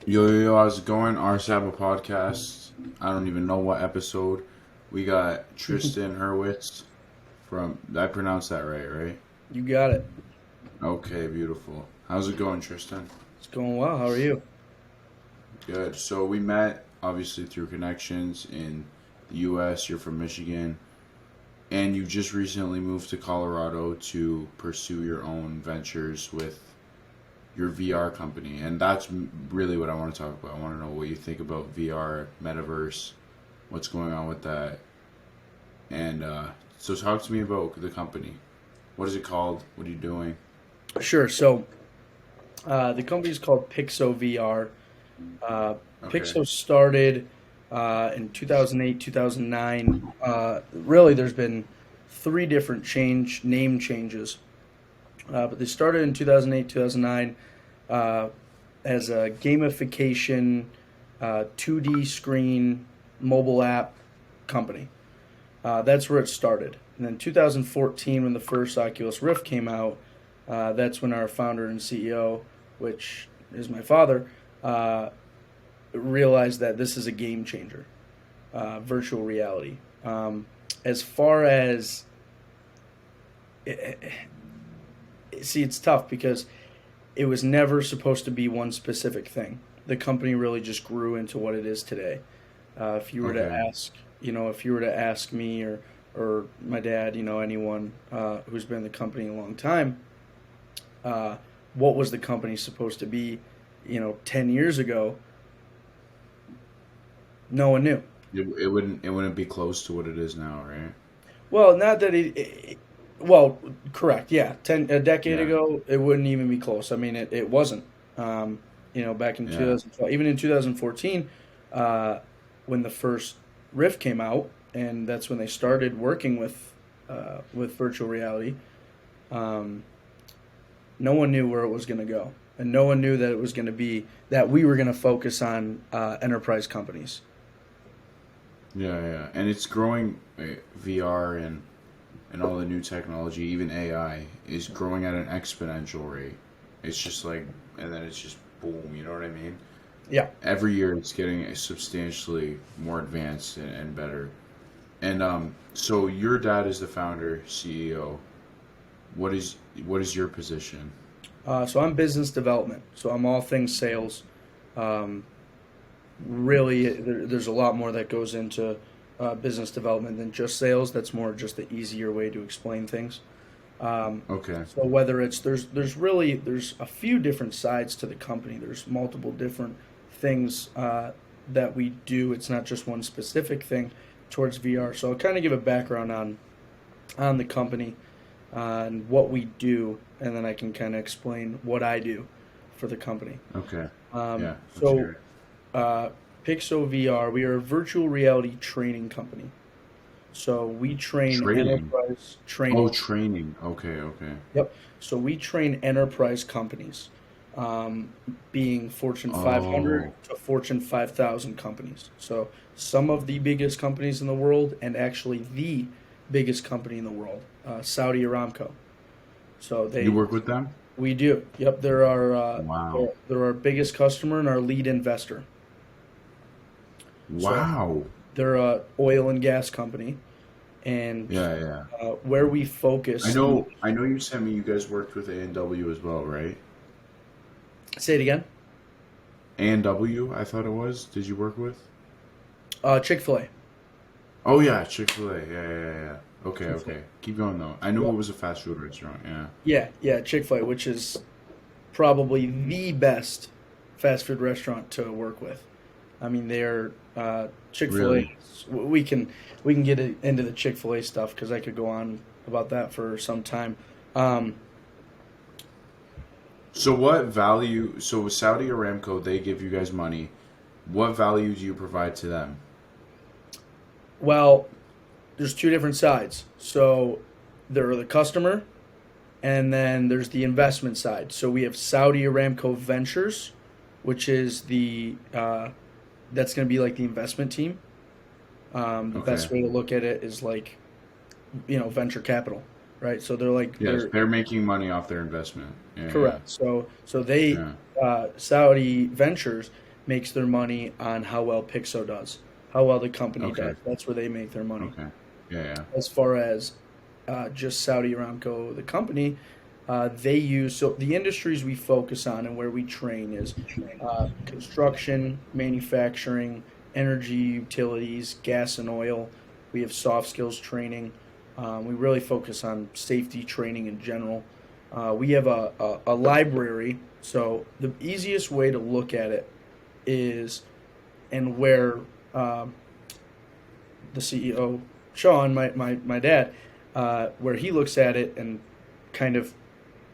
Yo, how's it going? RSaba podcast. I don't even know what episode. We got Tristan Hurwitz from. Did I pronounce that right? You got it. Okay, beautiful. How's it going, Tristan? It's going well. How are you? Good. So we met obviously through connections in the U.S. You're from Michigan, and you just recently moved to Colorado to pursue your own ventures with your VR company, and that's really what I want to talk about. I want to know what you think about VR, metaverse, what's going on with that, and so talk to me about the company. What is it called? What are you doing? Sure. So the company is called PixoVR. Uh, Okay. Pixo started in 2008, 2009. Really, there's been three different name changes, but they started in 2008, 2009 uh, as a gamification 2D screen mobile app company. That's where it started. And then 2014, when the first Oculus Rift came out, that's when our founder and CEO, which is my father, uh, realized that this is a game changer, virtual reality. As far as see, it's tough because it was never supposed to be one specific thing. The company really just grew into what it is today. If you were to Okay. ask, if you were to ask me or my dad, anyone who's been in the company a long time, uh, what was the company supposed to be, 10 years ago, no one knew. It wouldn't be close to what it is now, right? Well, not that well, correct, yeah. A decade Yeah. ago, it wouldn't even be close. I mean, it wasn't. Back in Yeah. 2012, even in 2014, uh, when the first Rift came out, and that's when they started working with virtual reality. Um, no one knew where it was going to go, and no one knew that it was going to be that we were going to focus on enterprise companies. Yeah. And it's growing. VR and all the new technology, even AI, is growing at an exponential rate. It's just like, and then it's just boom. You know what I mean? Yeah. Every year it's getting substantially more advanced and better. And so your dad is the founder, CEO. What is what is your position? So I'm business development. So I'm all things sales. Um, Really, there's a lot more that goes into business development than just sales. That's more just the easier way to explain things. Um, Okay. so whether it's there's a few different sides to the company. There's multiple different things that we do. It's not just one specific thing towards VR. So I'll kind of give a background on the company and what we do, and then I can kind of explain what I do for the company. Okay. Um, Yeah. Let's so hear it. uh, PixoVR, we are a virtual reality training company. So we train Trading. enterprise Oh, training. training. Okay. Yep. So we train enterprise companies, um, being Fortune 500 Oh. to Fortune 5,000 companies. So some of the biggest companies in the world, and actually the biggest company in the world, Saudi Aramco. So You work with them? we do. Yep. Wow. They're our biggest customer and our lead investor. So Wow. they're a oil and gas company, and Yeah. where we focus. I know you sent me you guys worked with A&W as well, right? Say it again. A&W, I thought it was. Did you work with? Chick-fil-A. Oh yeah, Chick-fil-A. Yeah. Okay, Chick-fil-A. okay. Keep going though. I knew it Yep. was a fast food restaurant. Yeah. Yeah, Chick-fil-A, which is probably the best fast food restaurant to work with. I mean, they're Chick-fil-A. Really? We can get into the Chick-fil-A stuff because I could go on about that for some time. Um, So what value, so with Saudi Aramco, they give you guys money. What value do you provide to them? well, there's two different sides. So there are the customer, and then there's the investment side. So we have Saudi Aramco Ventures, which is the that's going to be like the investment team. The Okay. best way to look at it is like venture capital, right? So Yes, they're they're making money off their investment. Yeah. correct. So they Yeah. Saudi Ventures. makes their money on how well Pixo does, how well the company Okay. does. That's where they make their money. Okay. Yeah. Yeah. As far as just Saudi Aramco, the company, they use, so the industries we focus on and where we train is construction, manufacturing, energy, utilities, gas and oil. We have soft skills training. We really focus on safety training in general. We have a library. So the easiest way to look at it is, and where the CEO, Sean, my dad, where he looks at it and kind of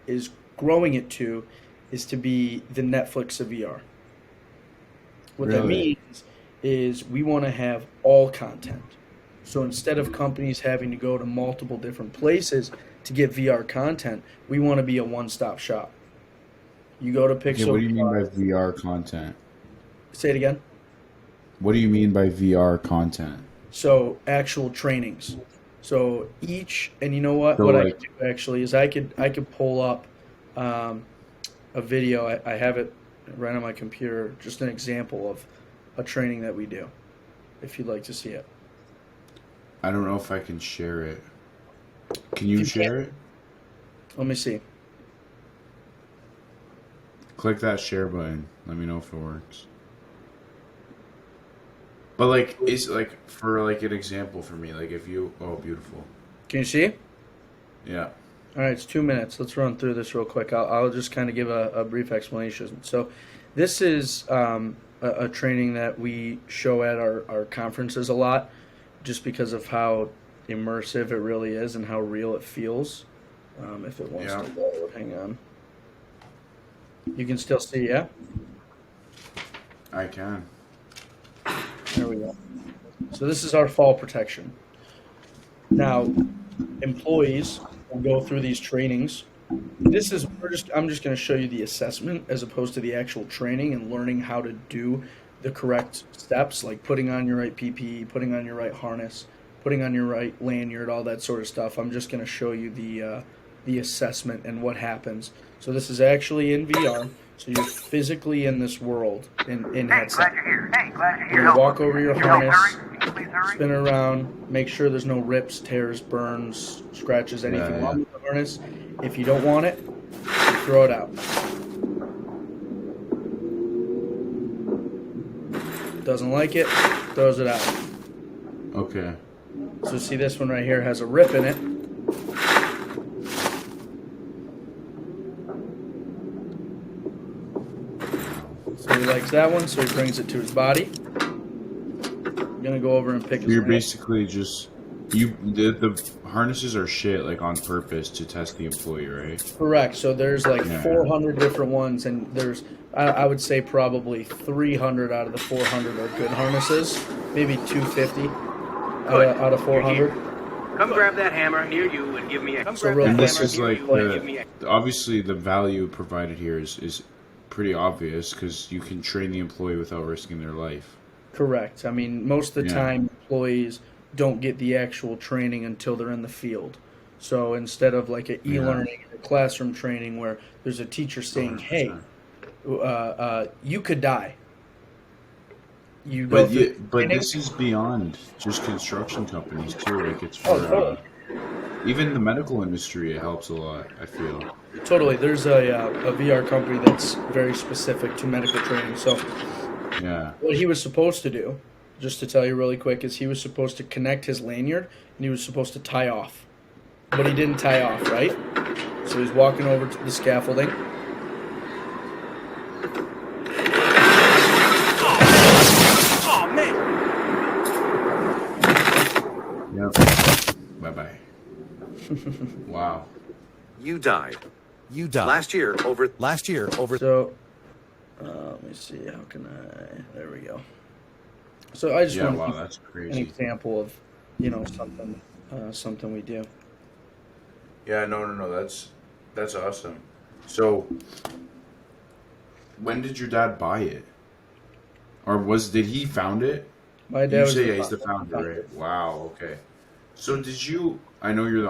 is growing it to, is to be the Netflix of VR. What that Really? means is we want to have all content. So instead of companies having to go to multiple different places to get VR content, we want to be a one-stop shop. You go to Okay. What do you mean PixoVR. by VR content? Say it again. What do you mean by VR content? So actual trainings. So each, and you know what? So What I could like, do actually is I could pull up um, a video. I have it right on my computer. Just an example of a training that we do. If you'd like to see it. I don't know if I can share it. Can If you you can't, share it? let me see. Click that share button. Let me know if it works. But like, is like for like an example for me, like if you, oh, beautiful. Can you see? Yeah. All right, it's 2 minutes. Let's run through this real quick. I'll just kind of give a brief explanation. So, this is a training that we show at our conferences a lot, just because of how immersive it really is and how real it feels. If it wants Yeah. to load, hang on. You can still see, yeah? I can. There we go. So, this is our fall protection. Now, employees will go through these trainings. I'm just going to show you the assessment as opposed to the actual training and learning how to do the correct steps, like putting on your right PPE, putting on your right harness, putting on your right lanyard, all that sort of stuff. I'm just going to show you the assessment and what happens. So this is actually in VR. So you're physically in this world in headset. You're going to walk over your harness, spin it around, make sure there's no rips, tears, burns, scratches, anything Yeah. wrong with the harness. If you don't want it, you throw it out. Doesn't like it, throws it out. Okay. So see, this one right here has a rip in it. So he likes that one, so he brings it to his body. I'm gonna go over and pick his You're ring. basically just the harnesses are shit like on purpose to test the employee, right? Correct. So there's like Yeah. 400 different ones, and there's I would say probably 300 out of the 400 are good harnesses, maybe 250 out of 400. Come grab that hammer near you and give me a. So real And quick, this is like give me a. obviously the value provided here is pretty obvious because you can train the employee without risking their life. correct. I mean, most of the Yeah. time, employees don't get the actual training until they're in the field. So instead of like an e-learning or classroom training where there's a teacher saying, "Hey, 100%. you could die." You go But through yeah, but training. this is beyond just construction companies too. Like it's for Oh, totally. even the medical industry. It helps a lot. I feel. Totally. There's a VR company that's very specific to medical training. So Yeah. what he was supposed to do, just to tell you really quick, is he was supposed to connect his lanyard and he was supposed to tie off. But he didn't tie off, right? So he's walking over to the scaffolding. Oh man! Yep. Bye bye. Wow. You died. You died. Last year, over So let me see. How can I? There we go. So I just Yeah. want Wow. to give That's an crazy. example of something we do. Yeah. No. That's awesome. So, when did your dad buy it? Or did he found it? My dad You was say the yeah, he's the founder, right? Wow. Okay. So did you? I know you're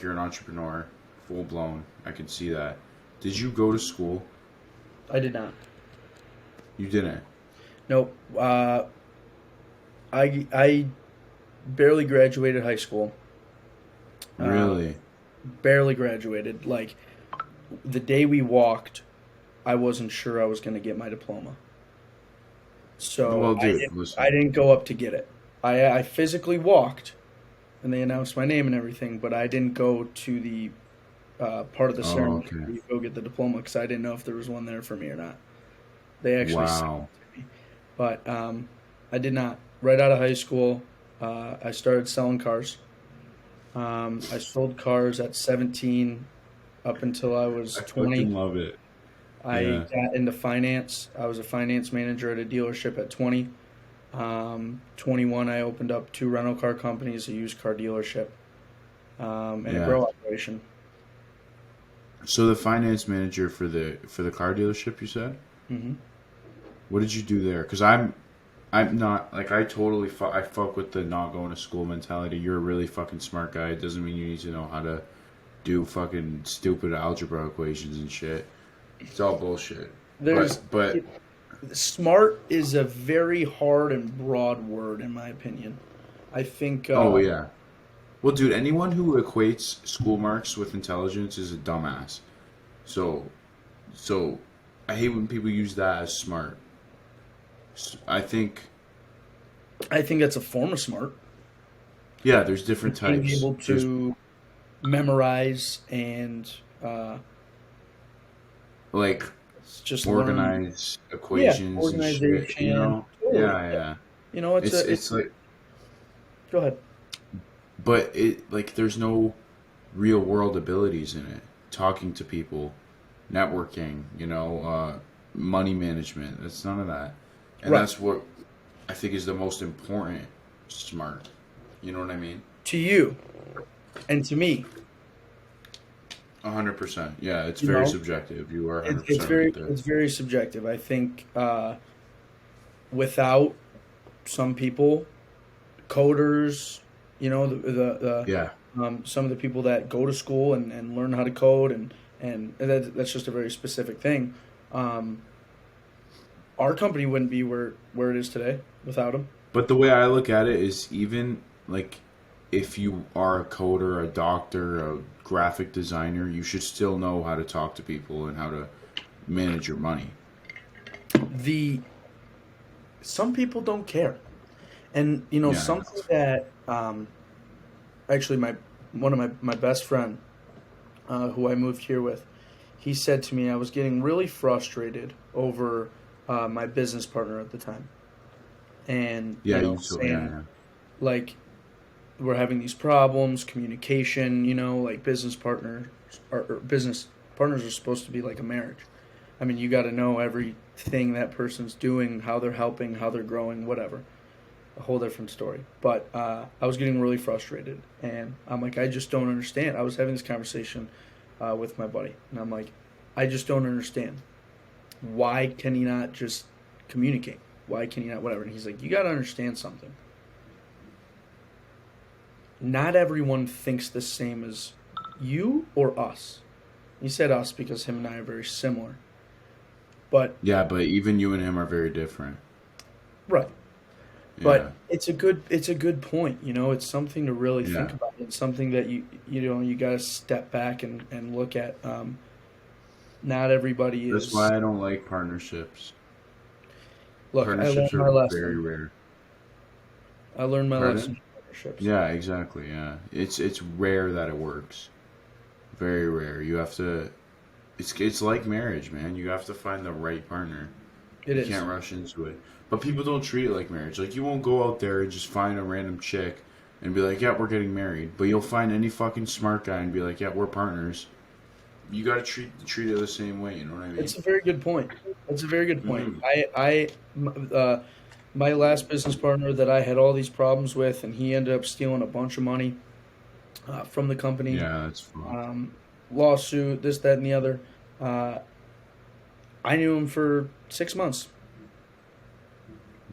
you're an entrepreneur, full blown. I can see that. Did you go to school? I did not. You didn't. Nope. I barely graduated high school. Uh, Really? barely graduated. Like the day we walked, I wasn't sure I was going to get my diploma. So Well, dude, I listen. didn't go up to get it. I physically walked, and they announced my name and everything, but I didn't go to the part of the Oh, ceremony okay. where you go get the diploma because I didn't know if there was one there for me or not. They actually sent Wow. it to me, but I did not. Right out of high school, I started selling cars. I sold cars at 17 up until I was I 20. fucking love it. I Yeah. got into finance. I was a finance manager at a dealership at 20. 21, I opened up two rental car companies, a used car dealership, and a Yeah. grow operation. So the finance manager for the car dealership, you said? Hmm. What did you do there? Because I'm not like I totally I fuck with the not going to school mentality. You're a really fucking smart guy. It doesn't mean you need to know how to do fucking stupid algebra equations and shit. It's all bullshit. There's But smart is a very hard and broad word, in my opinion. I think oh yeah. Well, dude, anyone who equates school marks with intelligence is a dumbass. So so I hate when people use that as smart. I think I think that's a form of smart. yeah, there's different Being types. able There's to memorize and like just learn. organize Yeah, equations and shit, you organization. know? Totally. Yeah, Yeah. yeah. You know, it's. It's like Go ahead. but it like there's no real world abilities in it. Talking to people, networking, money management. That's none of that. And Right. that's what I think is the most important smart. You know what I mean? To you and to me, 100%. Yeah, it's you very know, subjective. You are it's 100% right very there. it's very subjective. I think without some people, coders, Yeah. some of the people that go to school and learn how to code and that's just a very specific thing. Um, our company wouldn't be where it is today without them. But the way I look at it is even like if you are a coder, a doctor, a graphic designer, you should still know how to talk to people and how to manage your money. The Some people don't care, and Yeah. something that actually one of my best friend who I moved here with, he said to me I was getting really frustrated over my business partner at the time, and Yeah, saying yeah. like we're having these problems, communication, like business partners are supposed to be like a marriage. I mean, you got to know everything that person's doing, how they're helping, how they're growing, whatever. A whole different story. But I was getting really frustrated, and I'm like, I just don't understand. I was having this conversation with my buddy, and I'm like, I just don't understand. Why can he not just communicate? Why can he not whatever? And he's like, you got to understand something. Not everyone thinks the same as you or us. He said us because him and I are very similar. But Yeah, but even you and him are very different. right. Yeah. But it's a good point. It's something to really think Yeah. about. It's something that you got to step back and look at. Not everybody That's is. why I don't like partnerships. Look, I learned Partnerships my are very lesson. rare. I learned my lesson Pardon? from partnerships. Yeah, exactly. Yeah. It's rare that it works. Very rare. You have to it's like marriage, man. You have to find the right partner. It You is. can't rush into it. But people don't treat it like marriage. Like you won't go out there and just find a random chick and be like, "Yeah, we're getting married." But you'll find any fucking smart guy and be like, "Yeah, we're partners." You got to treat it the same way. You know what I mean? It's a very good point. It's a very good point. Hmm. My last business partner that I had all these problems with, and he ended up stealing a bunch of money from the company. Yeah, that's fucked. Lawsuit, this, that, and the other. Uh, I knew him for 6 months.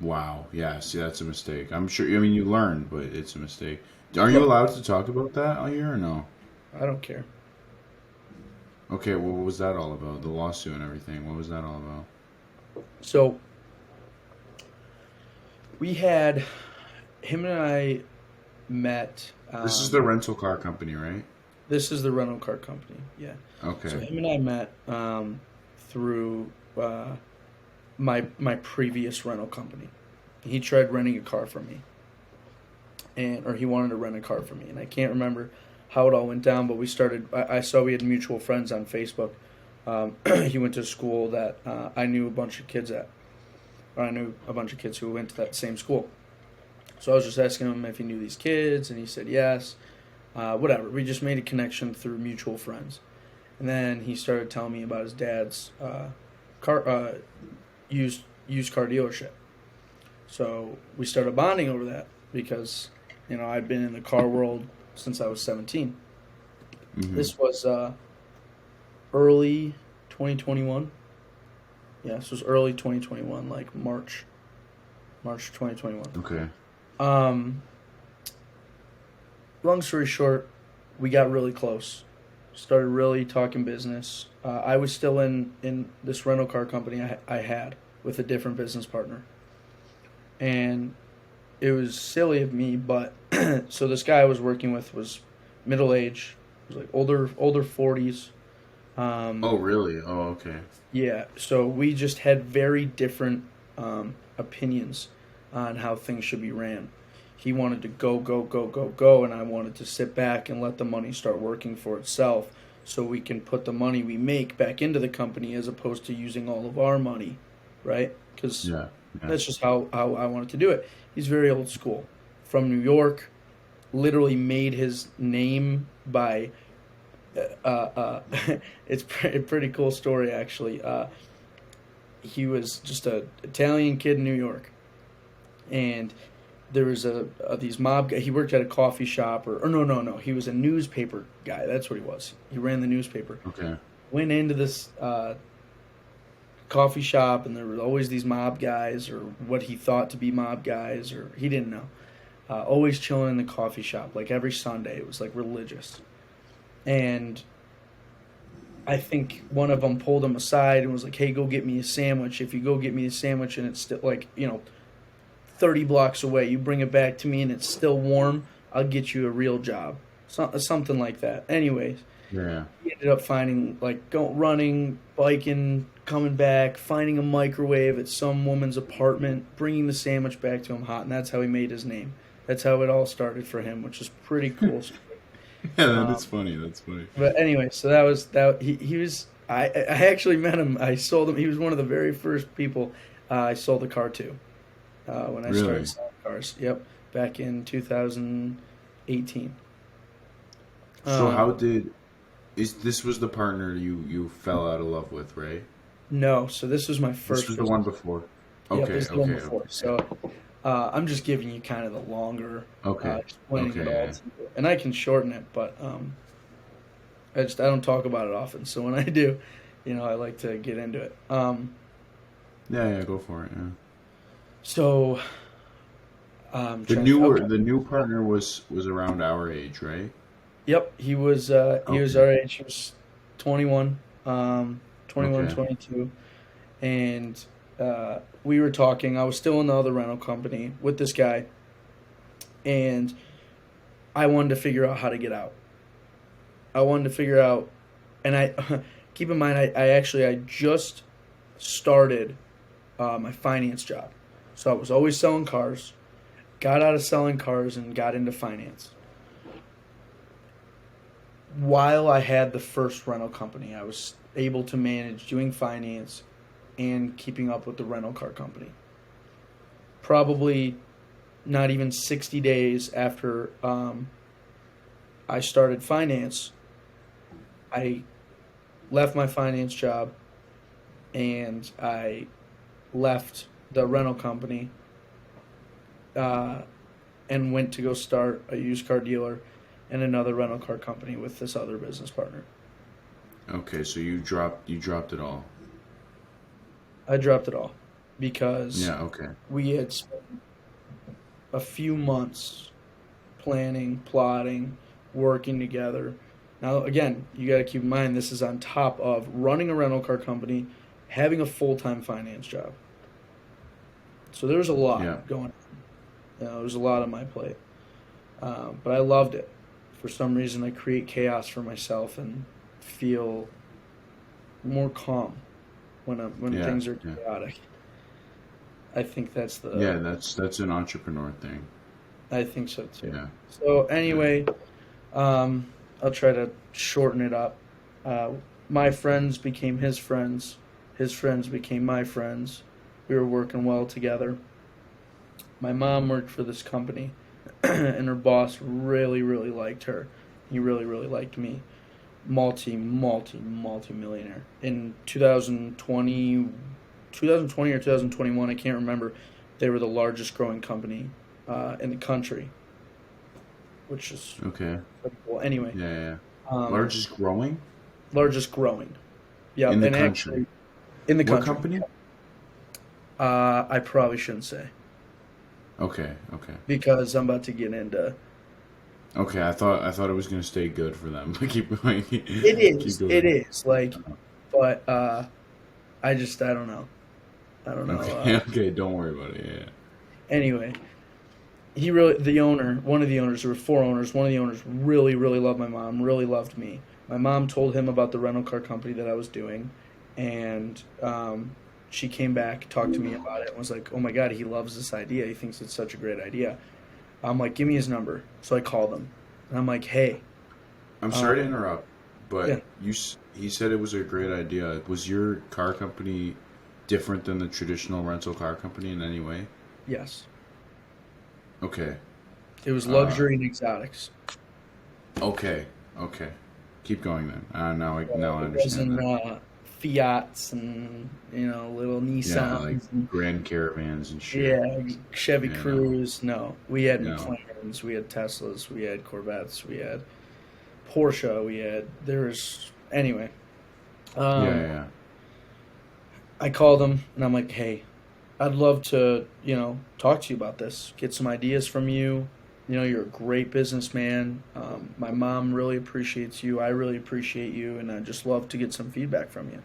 Wow. Yeah. See, that's a mistake. I'm sure. I mean, you learn, but it's a mistake. Are you Look, allowed to talk about that on here or no? I don't care. Okay. Well, what was that all about? The lawsuit and everything. What was that all about? So We had him and I met. This is the rental car company, right? This is the rental car company. Yeah. Okay. So him and I met through my previous rental company. He tried renting a car from me, or he wanted to rent a car from me, and I can't remember how it all went down. But we started. I saw we had mutual friends on Facebook. He went to school that I knew a bunch of kids at, or I knew a bunch of kids who went to that same school. So I was just asking him if he knew these kids, and he said yes. Whatever. We just made a connection through mutual friends. And then he started telling me about his dad's used car dealership. So we started bonding over that because, I'd been in the car world since I was 17. Mm-hmm. This was early 2021. Yeah, this was early 2021, like March 2021. Okay. Long story short, we got really close. Started really talking business. I was still in this rental car company I had with a different business partner. And it was silly of me, but so this guy I was working with was middle age, was like older 40s. Oh, really? Oh, okay. Yeah, so we just had very different opinions on how things should be ran. He wanted to go, and I wanted to sit back and let the money start working for itself so we can put the money we make back into the company as opposed to using all of our money, right? Because that's just how I wanted to do it. He's very old school. From New York, literally made his name by... it's a pretty cool story, actually. He was just an Italian kid in New York, and there was these mob guy. He worked at a coffee shop, or no. He was a newspaper guy. That's what he was. He ran the newspaper. Okay. Went into this coffee shop, and there were always these mob guys, or what he thought to be mob guys, or he didn't know. Always chilling in the coffee shop, like every Sunday. It was like religious. And I think one of them pulled him aside and was like, "Hey, go get me a sandwich. If you go get me a sandwich and it's still 30 blocks away, you bring it back to me and it's still warm, I'll get you a real job." Something like that. Anyways, Yeah. he ended up finding, running, biking, coming back, finding a microwave at some woman's apartment, bringing the sandwich back to him hot, and that's how he made his name. That's how it all started for him, which is pretty cool. Yeah, that's funny. That's funny. But anyway, so that was that. He was. I actually met him. I sold him. He was one of the very first people I sold a car to when I started selling cars. Yep, back in 2018. So this was the partner you fell out of love with, right? No, so this was my first. This was the one before. Yep, Okay. this is the one before. So I'm just giving you kind of the longer. Explaining it all to you. And I can shorten it, but I don't talk about it often. So when I do, I like to get into it. Yeah, go for it. Yeah. So The new partner was around our age, right? Yep, he was our age. He was 21, 22, and we were talking. I was still in the other rental company with this guy, and I wanted to figure out how to get out. And I keep in mind, I just started my finance job, so I was always selling cars. Got out of selling cars and got into finance. While I had the first rental company, I was able to manage doing finance and keeping up with the rental car company. Probably not even 60 days after I started finance, I left my finance job and I left the rental company and went to go start a used car dealer and another rental car company with this other business partner. Okay, so you dropped it all. I dropped it all because we had spent a few months planning, plotting, working together. Now, again, you got to keep in mind this is on top of running a rental car company, having a full-time finance job. So there's a lot going on. it was a lot on my plate. But I loved it. For some reason, I create chaos for myself and feel more calm when Yeah, things are yeah, chaotic. I think that's yeah. That's an entrepreneur thing. I think so too. Yeah, So yeah. anyway, I'll try to shorten it up. Uh, my friends became his friends. His friends became my friends. We were working well together. My mom worked for this company, and her boss really, really liked her. He really, really liked me. Multi millionaire. In 2020 or 2021, I can't remember, they were the largest growing company in the country, which is Okay. pretty cool. Anyway, Yeah, yeah, yeah. um, Largest growing largest growing. in Yep, the and country. actually in the What country. company? I probably shouldn't say Okay, okay, because I'm about to get into. okay. I thought it was gonna stay good for them, but keep going. It Keep is. It going. is like, but I don't know. I don't know. Okay, okay. Don't worry about it. Yeah. Anyway, one of the owners, there were four owners. One of the owners really, really loved my mom. Really loved me. My mom told him about the rental car company that I was doing, and she came back, talked to me about it, and was like, "Oh my God, he loves this idea. He thinks it's such a great idea." I'm like, "Give me his number." So I called him, and I'm like, "Hey, I'm um, sorry to interrupt, yeah, but he said it was a great idea. Was your car company different than the traditional rental car company in any way? yes." Okay. It was Uh, luxury and exotics. okay. Okay. Keep going then. Now I It understand wasn't that. Fiats and little Yeah, like Nissans and Grand Caravans and shit. yeah, Chevy Yeah, no, Cruze. No, we had no. McLarens, we had Teslas, we had Corvettes, we had Porsche. There's anyway. Yeah, Um, yeah, I called him and I'm like, hey, I'd love to talk to you about this, get some ideas from you. You're a great businessman. My mom really appreciates you. I really appreciate you, and I just love to get some feedback from you.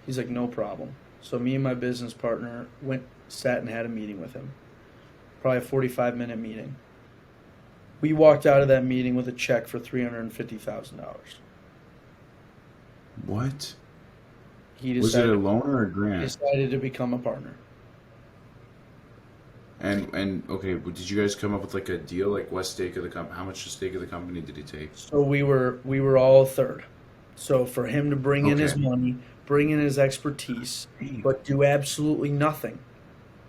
He's like, no problem. So me and my business partner sat and had a meeting with him. Probably a 45-minute meeting. We walked out of that meeting with a check for $350,000. yeah. What? He Was it a decided loan or a he grant? decided to become a partner. And okay, but did you guys come up with like a deal? Like what stake of the company? How much the stake of the company did he take? So we were all a third. So for him to bring in his Okay. money, bring in his expertise, Damn. but do absolutely nothing,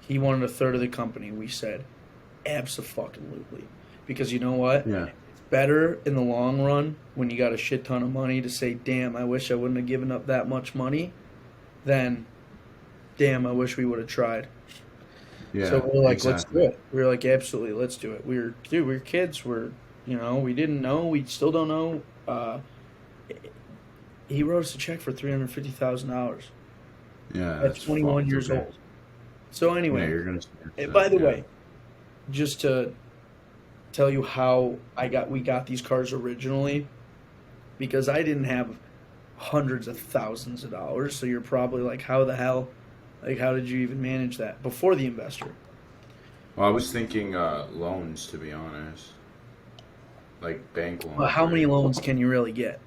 he wanted a third of the company. We said, absolutely, because you know what? Yeah. It's better in the long run when you got a shit ton of money to say, "Damn, I wish I wouldn't have given up that much money," than, "Damn, I wish we would have tried." So Yeah. we were like, "Let's do Exactly. it." We were like, "Absolutely, let's do it." We were kids. We didn't know. We still don't know. He wrote us a check for $350,000 Yeah, at that's 21 fucked. years Okay. old. So Yeah, anyway, you're gonna. and by the Yeah. way, just to tell you how we got these cars originally, because I didn't have hundreds of thousands of dollars. So you're probably like, how the hell, like, how did you even manage that before the investor? Well, I was thinking loans, to be honest, like bank Well, loans, how many right? loans can you really get?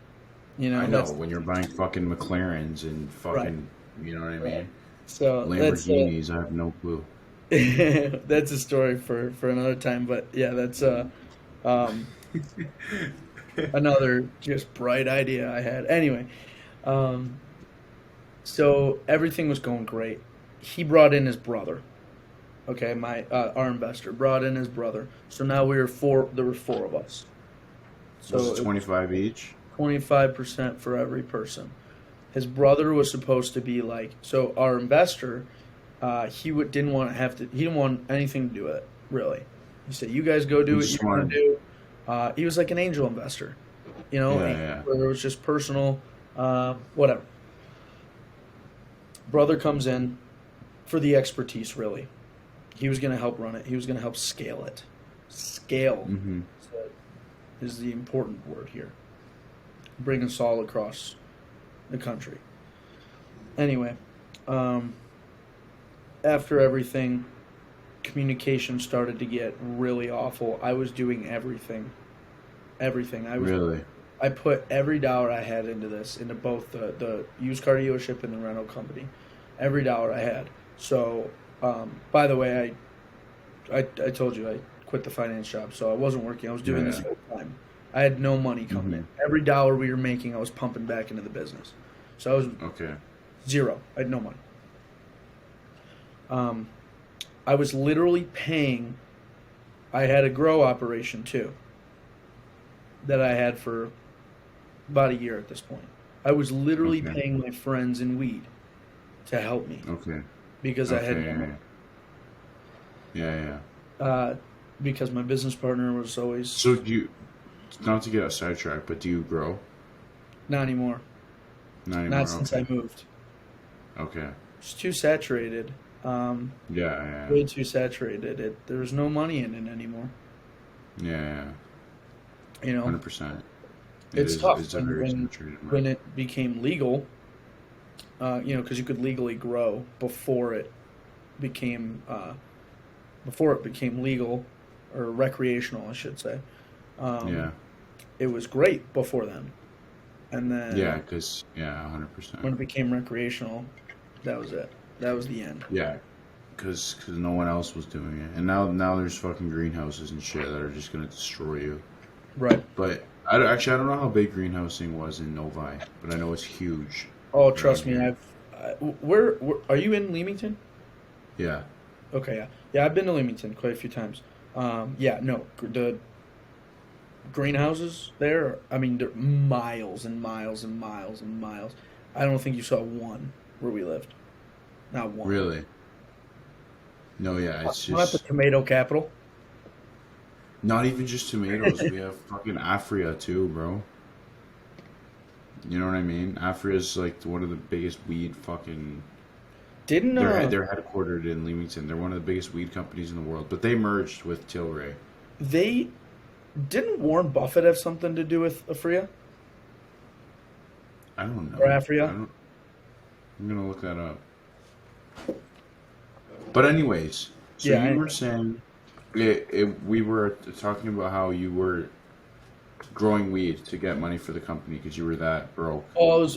I know That's when you're buying fucking McLarens and right, fucking, you know what I right. mean? So Lamborghinis, I have no clue. that's a story for another time. But yeah, that's um, another just bright idea I had. Anyway, um, so everything was going great. He brought in his brother. Okay, my our investor brought in his brother. So now we were four. There were four of us. Was So it it was 25 each? 25% for every person. His brother was supposed to be like so. Our investor, didn't want to have to. He didn't want anything to do with it. Really, he said, "You guys go He do what you just want to wanted. do." He was like an angel investor, Yeah, and yeah. where it was just personal, whatever. Brother comes in for the expertise. Really, he was going to help run it. He was going to help scale it. Scale Mm-hmm. is the important word here. Bring us all across the country. Anyway, after everything communication started to get really awful. I was doing everything. Everything. Really? I put every dollar I had into this, into both the used car dealership and the rental company. Every dollar I had. So, by the way, I told you I quit the finance job, so I wasn't working. I was doing this full time. I had no money coming in. Every dollar we were making, I was pumping back into the business. So I was zero. I had no money. I was literally paying. I had a grow operation too that I had for about a year at this point. I was literally paying my friends in weed to help me. Okay. Because I had no money. Yeah. Because my business partner was always... So do you, not to get a sidetrack, but do you grow? Not anymore. Not since I moved. Okay. It's too saturated. Yeah. Way too saturated. There was no money in it anymore. Yeah. 100%. It's tough it's when it became legal, because you could legally grow before it became legal, or recreational, I should say. It was great before then. And then 100%. When it became recreational, that was it. That was the end. Yeah, because no one else was doing it, and now there's fucking greenhouses and shit that are just gonna destroy you. Right. But I don't know how big greenhousing was in Novi, but I know it's huge. Oh, trust me, where are you in Leamington? Yeah. Okay, yeah. I've been to Leamington quite a few times. The greenhouses there, I mean, they're miles and miles and miles and miles. I don't think you saw one where we lived. Not one. Really? No, yeah, it's just... Not the tomato capital. Not even just tomatoes. We have fucking Afria too, bro. You know what I mean? Afria's like one of the biggest weed fucking... They're headquartered in Leamington. They're one of the biggest weed companies in the world. But they merged with Tilray. Didn't Warren Buffett have something to do with Afria? I don't know. Or Afria? I'm going to look that up. But anyways, so you were saying... we were talking about how you were growing weed to get money for the company because you were that broke. Oh,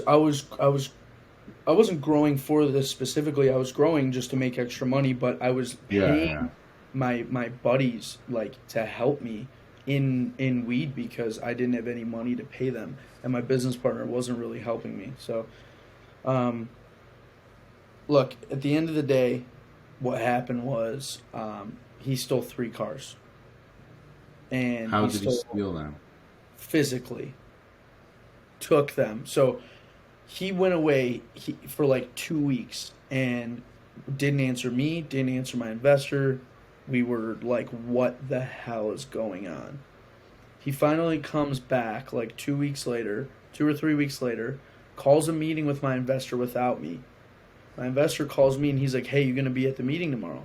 I wasn't growing for this specifically. I was growing just to make extra money, but I was paying my buddies to help me in weed because I didn't have any money to pay them, and my business partner wasn't really helping me. So, look, at the end of the day, what happened was he stole 3 cars. And how did he steal them? Physically took them. So he went away for 2 weeks and didn't answer me, didn't answer my investor. We were like, what the hell is going on? He finally comes back 2 weeks later, 2 or 3 weeks later, calls a meeting with my investor without me. My investor calls me and he's like, hey, you going to be at the meeting tomorrow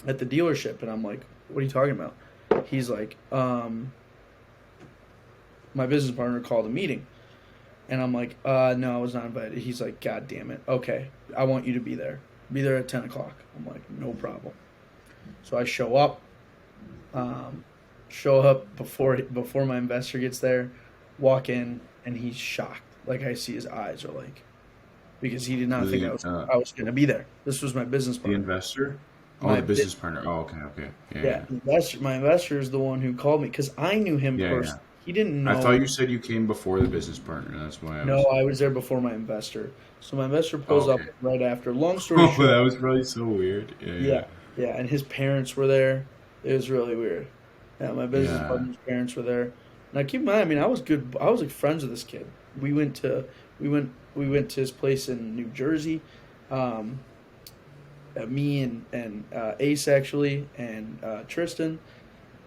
at the dealership? And I'm like, what are you talking about? He's like, my business partner called a meeting. And I'm like, no, I was not invited. He's like, God damn it. Okay, I want you to be there. Be there at 10 o'clock. I'm like, no problem. So I show up. Before my investor gets there, walk in, and he's shocked. I see his eyes are because he did not think I was going to be there. This was my business partner. The investor? Oh, the business partner. Oh, okay. Yeah. My investor is the one who called me because I knew him personally. Yeah. He didn't know. I thought you said you came before the business partner. That's why I was there before my investor. So my investor pulls up right after. Long story short. That was probably so weird. Yeah, and his parents were there. It was really weird. Yeah, my business partner's parents were there. Now keep in mind, I was good. I was friends with this kid. We went to his place in New Jersey. Me and Ace actually, and Tristan,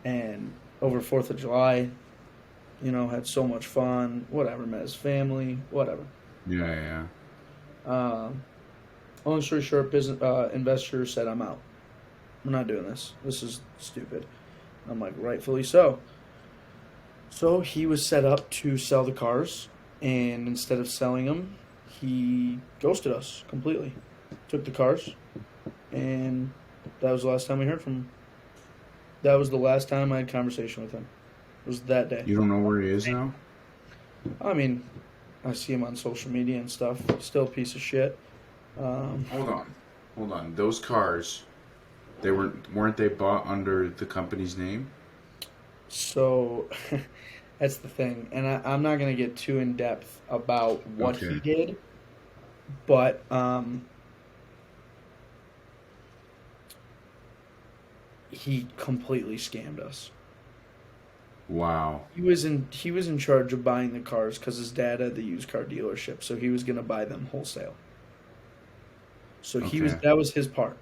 and over 4th of July. Had so much fun, whatever, met his family, whatever. Yeah. Long story short, investor said, I'm out. I'm not doing this. This is stupid. I'm like, rightfully so. So he was set up to sell the cars, and instead of selling them, he ghosted us completely. Took the cars, and That was the last time we heard from him. That was the last time I had conversation with him. It was that day. You don't know where he is now? I mean, I see him on social media and stuff. Still a piece of shit. Hold on. Those cars, weren't they bought under the company's name? So that's the thing, and I'm not gonna get too in depth about what he did, but he completely scammed us. Wow. He was in charge of buying the cars because his dad had the used car dealership, so he was gonna buy them wholesale. So that was his part.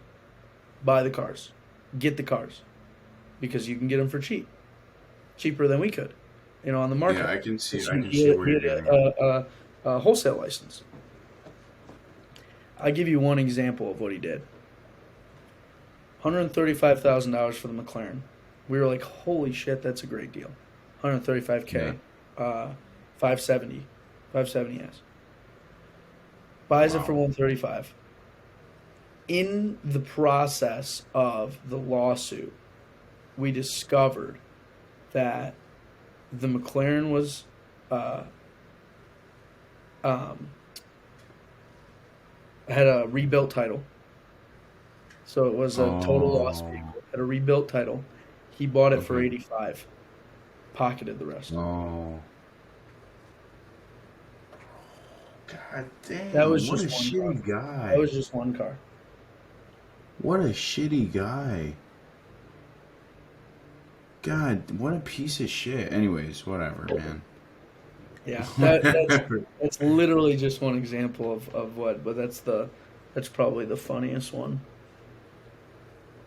Buy the cars, get the cars, because you can get them for cheaper than we could, on the market. Yeah, I can see. So I can see where you're getting. A wholesale license. I give you one example of what he did. $135,000 for the McLaren. We were like, holy shit, that's a great deal. $135K, 570S. Buys it for $135. In the process of the lawsuit, we discovered that the McLaren was had a rebuilt title. So it was a total loss vehicle. Had a rebuilt title. He bought it for $85. Pocketed the rest. Oh. God damn. That was what just a one shitty guy. That was just one car. What a shitty guy. God, what a piece of shit. Anyways, whatever, man. Yeah, that's literally just one example of what, but that's probably the funniest one.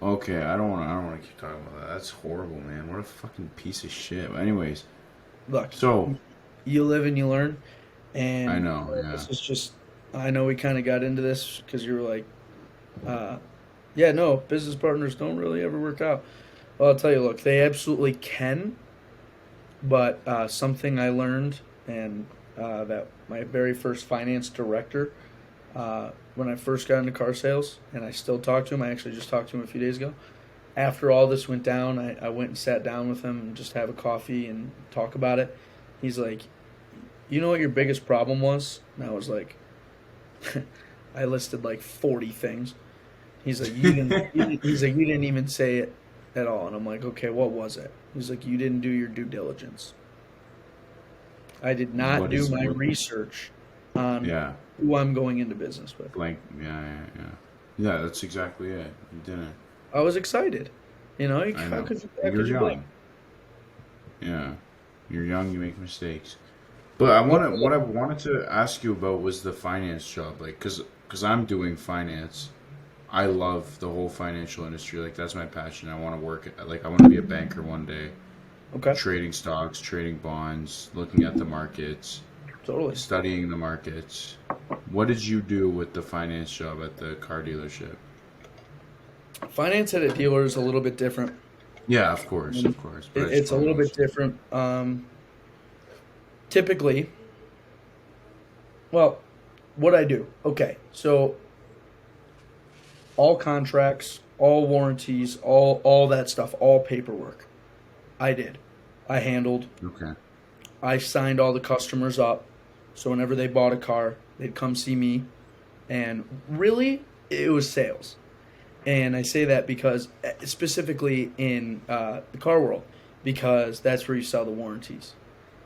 Okay, I don't want to keep talking about that. That's horrible, man. What a fucking piece of shit. But anyways, Look, so you live and you learn, and I know. Yeah. This is just. I know we kind of got into this because you were like, yeah, no, business partners don't really ever work out. Well, I'll tell you, look, they absolutely can, but something I learned, and that my very first finance director, when I first got into car sales, and I still talk to him. I actually just talked to him a few days ago. After all this went down, I went and sat down with him and just have a coffee and talk about it. He's like, you know what your biggest problem was? And I was like, I listed like 40 things. He's like, you didn't even say it at all. And I'm like, okay, what was it? He's like, you didn't do your due diligence. I did not do my research on who I'm going into business with. Yeah, that's exactly it. You didn't. I was excited. How could you're young. Yeah, you're young. You make mistakes. But what I wanted to ask you about was the finance job, like, because I'm doing finance. I love the whole financial industry. Like, that's my passion. I want to work. Like, I want to be a banker one day. Okay. Trading stocks, trading bonds, looking at the markets. Totally. Studying the markets. What did you do with the finance job at the car dealership? Finance at a dealer is a little bit different. Yeah, of course. But It's a little bit different. Typically, well, what I do. Okay, so all contracts, all warranties, all that stuff, all paperwork, I did. I handled. Okay. I signed all the customers up. So whenever they bought a car, they'd come see me. And really, it was sales. And I say that because, specifically in the car world, because that's where you sell the warranties.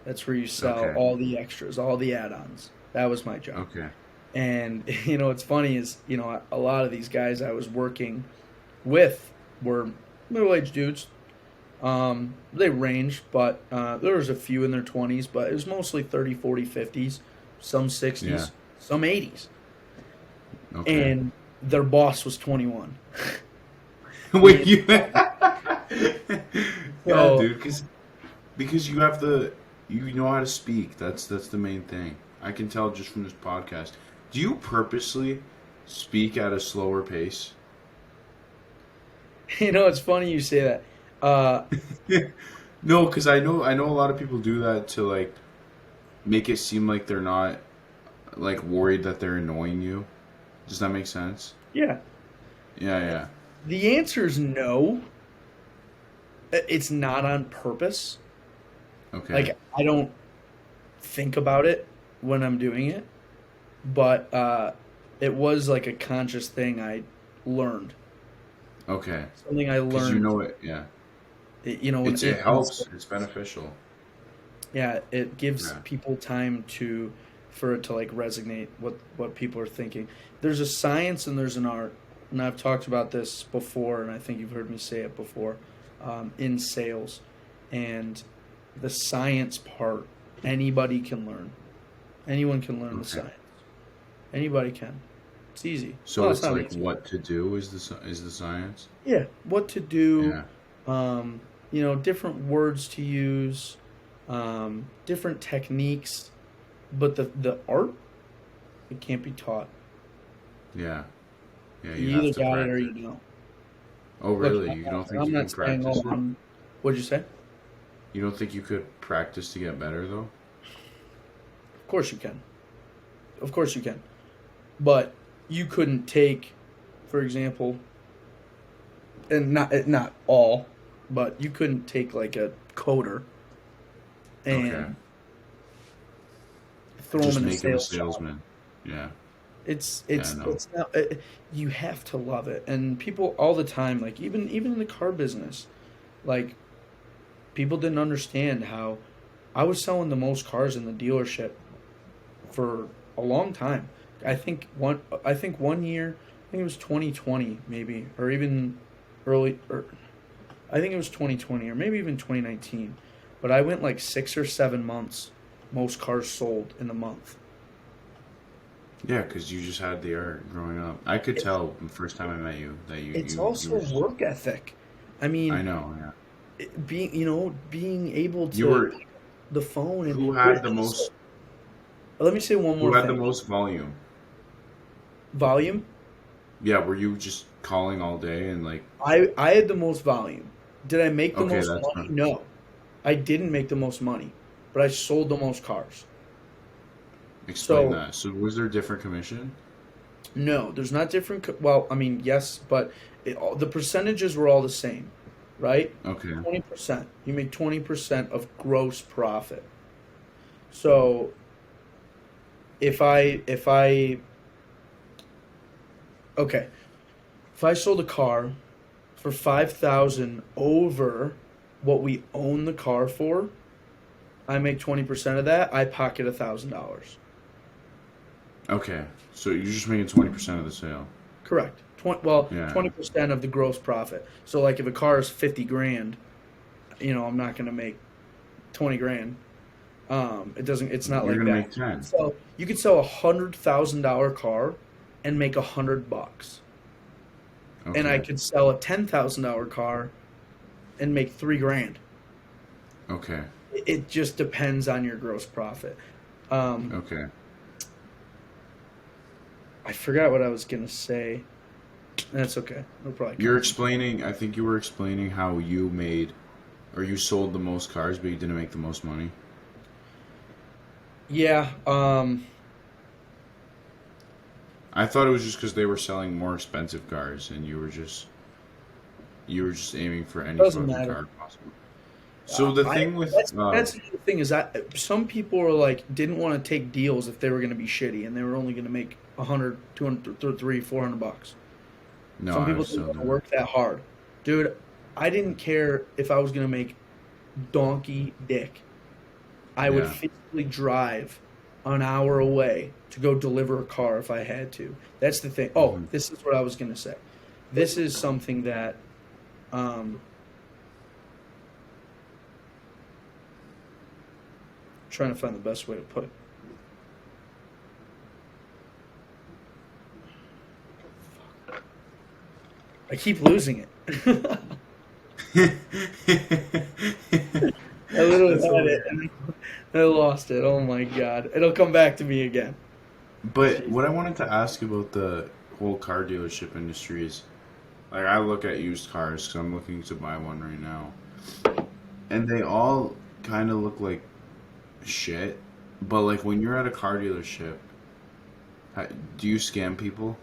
That's where you sell all the extras, all the add-ons. That was my job. Okay. And, what's funny is, a lot of these guys I was working with were middle-aged dudes. They ranged, but there was a few in their 20s, but it was mostly 30, 40, 50s, some 60s, some 80s. Okay. And their boss was 21. Wait, you... Yeah, dude, because you have you know how to speak. That's the main thing. I can tell just from this podcast. Do you purposely speak at a slower pace? It's funny you say that. No, because I know a lot of people do that to like make it seem like they're not like worried that they're annoying you. Does that make sense? Yeah. Yeah. The answer is no. It's not on purpose. Okay. Like, I don't think about it when I'm doing it, but it was like a conscious thing I learned. Okay. Something I Because you learned, know it. Yeah. It in helps. It's beneficial. yeah, it gives Yeah. people time for it to like resonate what people are thinking. There's a science and there's an art, and I've talked about this before, and I think you've heard me say it before, in sales, and the science part anybody can learn. Anyone can learn the Okay. science. Anybody can. It's easy. So Well, it's it's not like easy. what to do is the science. Yeah, what to do, Yeah. different words to use, different techniques, but the art, it can't be taught. Yeah. Yeah. You You have either to got it or practice. you don't. Oh, Look, really? You don't think I'm you can not saying, oh, practice it? what'd you say? You don't think you could practice to get better though? Of course you can. Of course you can. But you couldn't take, for example, and not all, but you couldn't take like a coder Okay. and throw Just them in a make him a sales job. salesman. Yeah. It's Yeah. it's No. it's not. You have to love it, and people all the time, like even in the car business, like people didn't understand how I was selling the most cars in the dealership for a long time. I think one year, I think it was 2020 maybe, or even early, or I think it was 2020 or maybe even 2019. But I went like 6 or 7 months, most cars sold in a month. Yeah, because you just had the art growing up. I could It's tell the first time I met you that it's you also were just. work ethic. I I mean, know. Yeah. being able You to were. pick up the phone and Who here, had the most? let me say one Who more had the thing. most volume? Volume. Yeah. Were you just calling all day and like? I had the most volume. Did I make the Okay, most that's money? fine. No, I didn't make the most money, but I sold the most cars. Explain So that. So was there different commission? no, there's not different. Well, I mean, yes, but the percentages were all the same, right? Okay. 20%. You make 20% of gross profit. So if I okay, if I sold a car for 5,000 over what we own the car for, I make 20% of that. I pocket $1,000. Okay. So you're just making 20% of the sale. Correct. Well, Yeah. 20% of the gross profit. So like if a car is 50 grand, I'm not going to make 20 grand. It doesn't. It's not You're like gonna that. make 10. So you could sell $100,000 car and make $100, and I Okay. could sell a $10,000 car and make 3 grand. Okay. It just depends on your gross profit. Um, Okay. I forgot what I was gonna say. That's okay. No problem. You're explaining. I think you were explaining how you made, or you sold the most cars, but you didn't make the most money. Yeah. I thought it was just because they were selling more expensive cars, and you were just aiming for any Doesn't fucking matter. car possible. So the thing with That's the thing is that some people are like didn't want to take deals if they were going to be shitty and they were only going to make 100, 200, 300, $400. no, Some I people was didn't still want to doing. work that hard, dude. I didn't care if I was going to make donkey dick. I would Yeah. physically drive an hour away to go deliver a car if I had to. That's the thing. Oh, Mhm. this is what I was going to say. This is something that um, trying to find the best way to put it. I keep losing it. I literally That's had it and I lost it. Oh my god. It'll come back to me again. But what I wanted to ask about the whole car dealership industry is, like, I look at used cars because I'm looking to buy one right now, and they all kind of look like shit. But like when you're at a car dealership, do you scam people?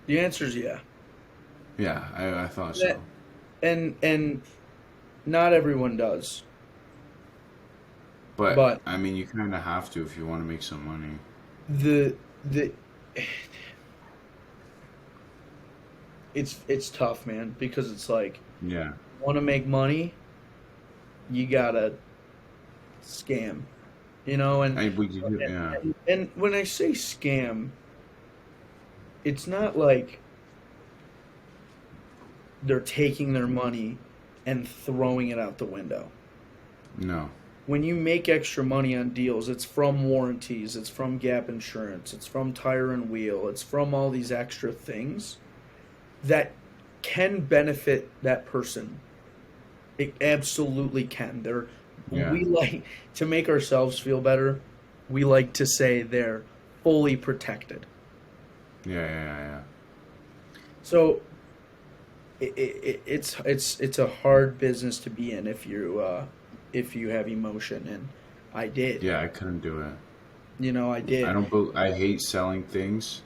The answer is yeah. Yeah, I thought so. And not everyone does. But But I mean, you kind of have to if you want to make some money. the it's tough, man, because it's like, Yeah, want to make money, you gotta scam, you know, we could do. Yeah, and when I say scam, it's not like they're taking their money and throwing it out the window. no, When you make extra money on deals, it's from warranties, it's from gap insurance, it's from tire and wheel, it's from all these extra things that can benefit that person. It absolutely can. yeah, We like to make ourselves feel better. We like to say they're fully protected. yeah. So it's a hard business to be in if you have emotion, and I did. Yeah, I couldn't do it. You know, I did. I hate selling things.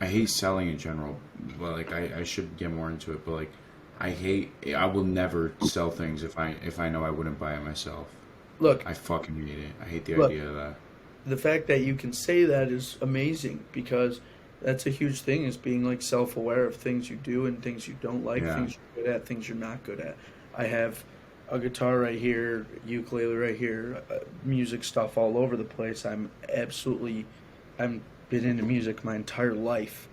I hate selling in general. Well, like I should get more into it, but like I will never sell things if I know I wouldn't buy it myself. Look, I fucking hate it. I hate the Look. idea of that. the fact that you can say that is amazing, because that's a huge thing, is being like self-aware of things you do and things you don't like, Yeah. things you're good at, things you're not good at. I have a guitar right here, ukulele right here, music stuff all over the place. I'm been into music my entire life,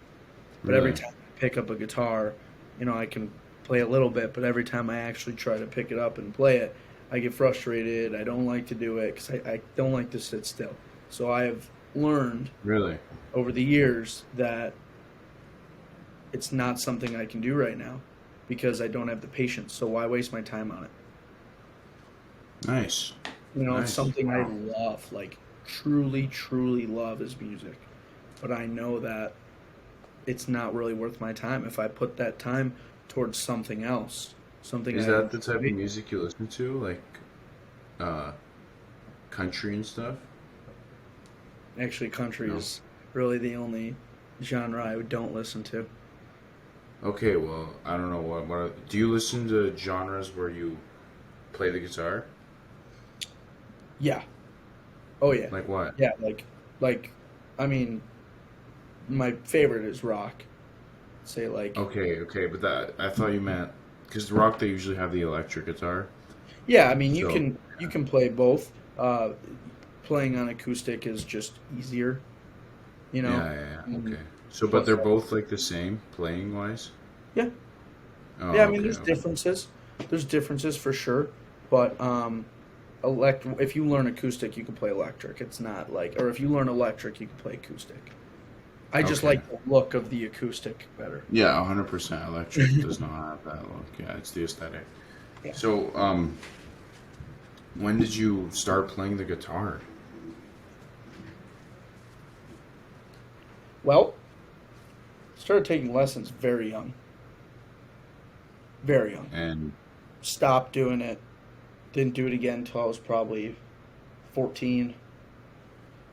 but every Really? time I pick up a guitar, you know, I can play a little bit, but every time I actually try to pick it up and play it, I get frustrated. I don't like to do it because I don't like to sit still. So I have learned Really? over the years that it's not something I can do right now because I don't have the patience. So why waste my time on it? Nice. You know, it's Nice. something I love, like truly, truly love is music. But I know that it's not really worth my time if I put that time towards something else. Something Is I that the type of enjoy. music you listen to, like uh, country and stuff? Actually, country No. is really the only genre I don't listen to. Okay, well, I don't know do you listen to genres where you play the guitar? Yeah. Oh yeah. Like what? Yeah, like I mean, my favorite is rock. Say like Okay, but that I thought you meant because the rock they usually have the electric guitar. yeah, I mean So you can play both. Playing on acoustic is just easier, you know. yeah. Mm, Okay. So, but Plus, they're both like the same playing wise. yeah, Oh, yeah. I mean, there's okay. differences. There's differences for sure, but if you learn acoustic, you can play electric. It's not like, or if you learn electric, you can play acoustic. I just Okay. like the look of the acoustic better. Yeah, 100%. Electric does not have that look. Yeah, it's the aesthetic. Yeah. So, when did you start playing the guitar? Well, started taking lessons very young. Very young. And Stopped doing it. Didn't do it again until I was probably 14.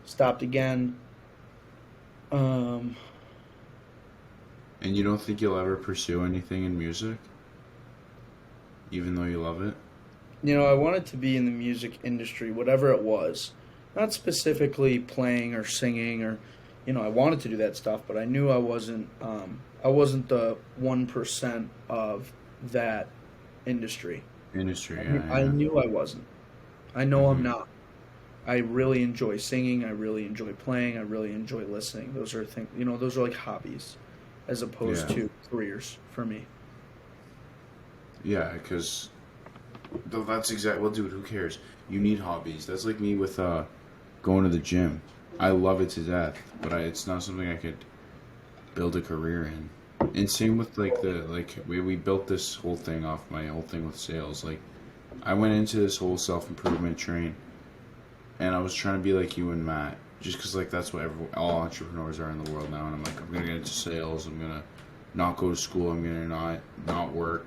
Stopped again. you don't think you'll ever pursue anything in music, even though you love it? You know, I wanted to be in the music industry, whatever it was. Not specifically playing or singing or, you know, I wanted to do that stuff, but I knew I wasn't the 1% of that industry. Industry, I yeah. knew I wasn't. I know I'm Mhm. not. I really enjoy singing. I really enjoy playing. I really enjoy listening. Those are things, you know, those are like hobbies as opposed Yeah. to careers for me. Yeah, because that's exactly. Well, dude, who cares? You need hobbies. That's like me with going to the gym. I love it to death, but it's not something I could build a career in. And same with like we built this whole thing off my whole thing with sales. Like I went into this whole self improvement train, and I was trying to be like you and Matt, just because like that's what all entrepreneurs are in the world now. And I'm like, I'm gonna get into sales. I'm gonna not go to school. I'm gonna not work.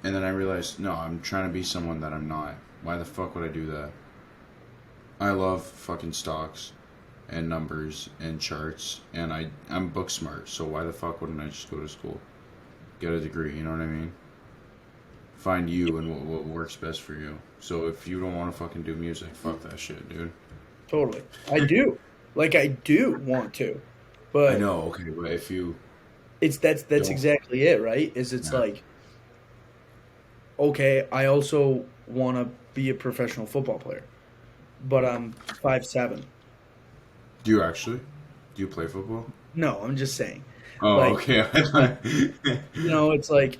And then I realized, no, I'm trying to be someone that I'm not. Why the fuck would I do that? I love fucking stocks. and numbers and charts, and I'm book smart. So why the fuck wouldn't I just go to school, get a degree? You know what I mean? Find you and what works best for you. So if you don't want to fucking do music, fuck that shit, dude. Totally. I do. Like, I do want to. But I know, okay, but if you that's don't, exactly it, right? Is it's yeah. like, okay, I also want to be a professional football player, but I'm 5'7". Do you actually? Do you play football? No, I'm just saying. Oh, Like, okay. it's like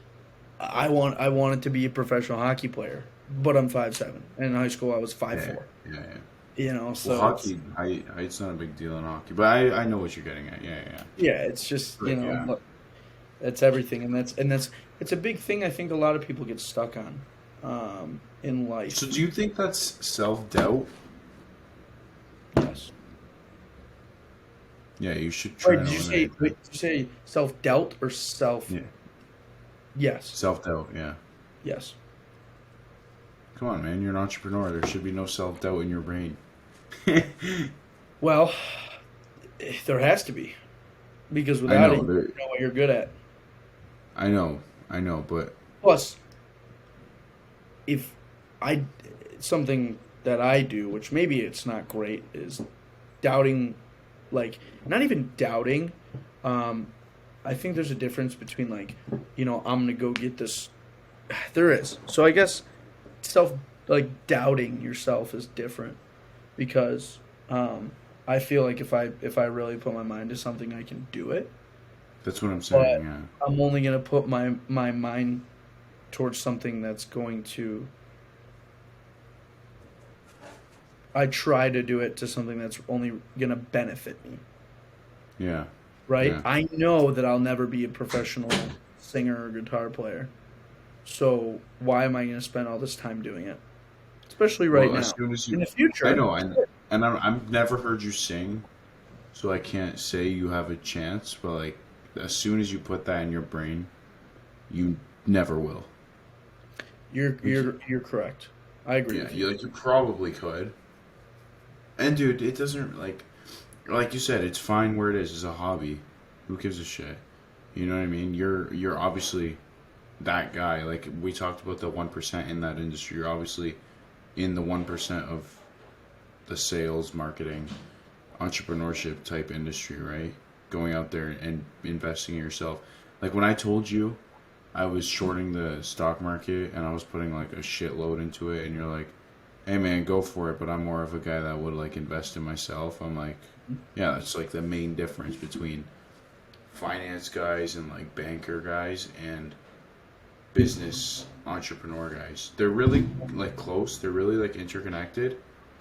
I wanted to be a professional hockey player, but I'm 5'7". In high school, I was five Yeah, four. yeah, yeah. So Well, hockey, it's not a big deal in hockey, but I know what you're getting at. Yeah, yeah. yeah, it's just But yeah. look, that's everything, and that's it's a big thing. I think a lot of people get stuck on in life. So do you think that's self-doubt? Yes. Yeah, you should try Wait, and eliminate that. did you say self doubt or self? Yeah, Yes. self-doubt, yeah. Yes. Come on, man, you're an entrepreneur. There should be no self-doubt in your brain. Well, there has to be, because I without know, it, you don't know what you're good at. I know, but Plus, if I something that I do, which maybe it's not great, is doubting, like not even doubting. I think there's a difference between like, I'm gonna go get this. There is. So I guess doubting yourself is different because I feel like if I really put my mind to something, I can do it. that's what I'm saying, But yeah. I'm only gonna put my mind towards something that's going to. I try to do it to something that's only gonna benefit me. Yeah. Right? Yeah. I know that I'll never be a professional singer or guitar player. So why am I going to spend all this time doing it? Especially right Well, now. as soon as you, In the future, I know, and I've never heard you sing, so I can't say you have a chance. But like, as soon as you put that in your brain, you never will. you're correct. I agree Yeah, with you. you probably could. And dude, it doesn't like you said, it's fine where it is. It's a hobby. Who gives a shit? You know what I mean? You're obviously that guy. Like we talked about the 1% in that industry. You're obviously in the 1% of the sales, marketing, entrepreneurship type industry, right? Going out there and investing in yourself. Like when I told you I was shorting the stock market and I was putting like a shitload into it, and you're like, hey man, go for it, but I'm more of a guy that would like invest in myself. I'm like, yeah, that's like the main difference between finance guys and like banker guys and business entrepreneur guys. They're really like close, they're really like interconnected,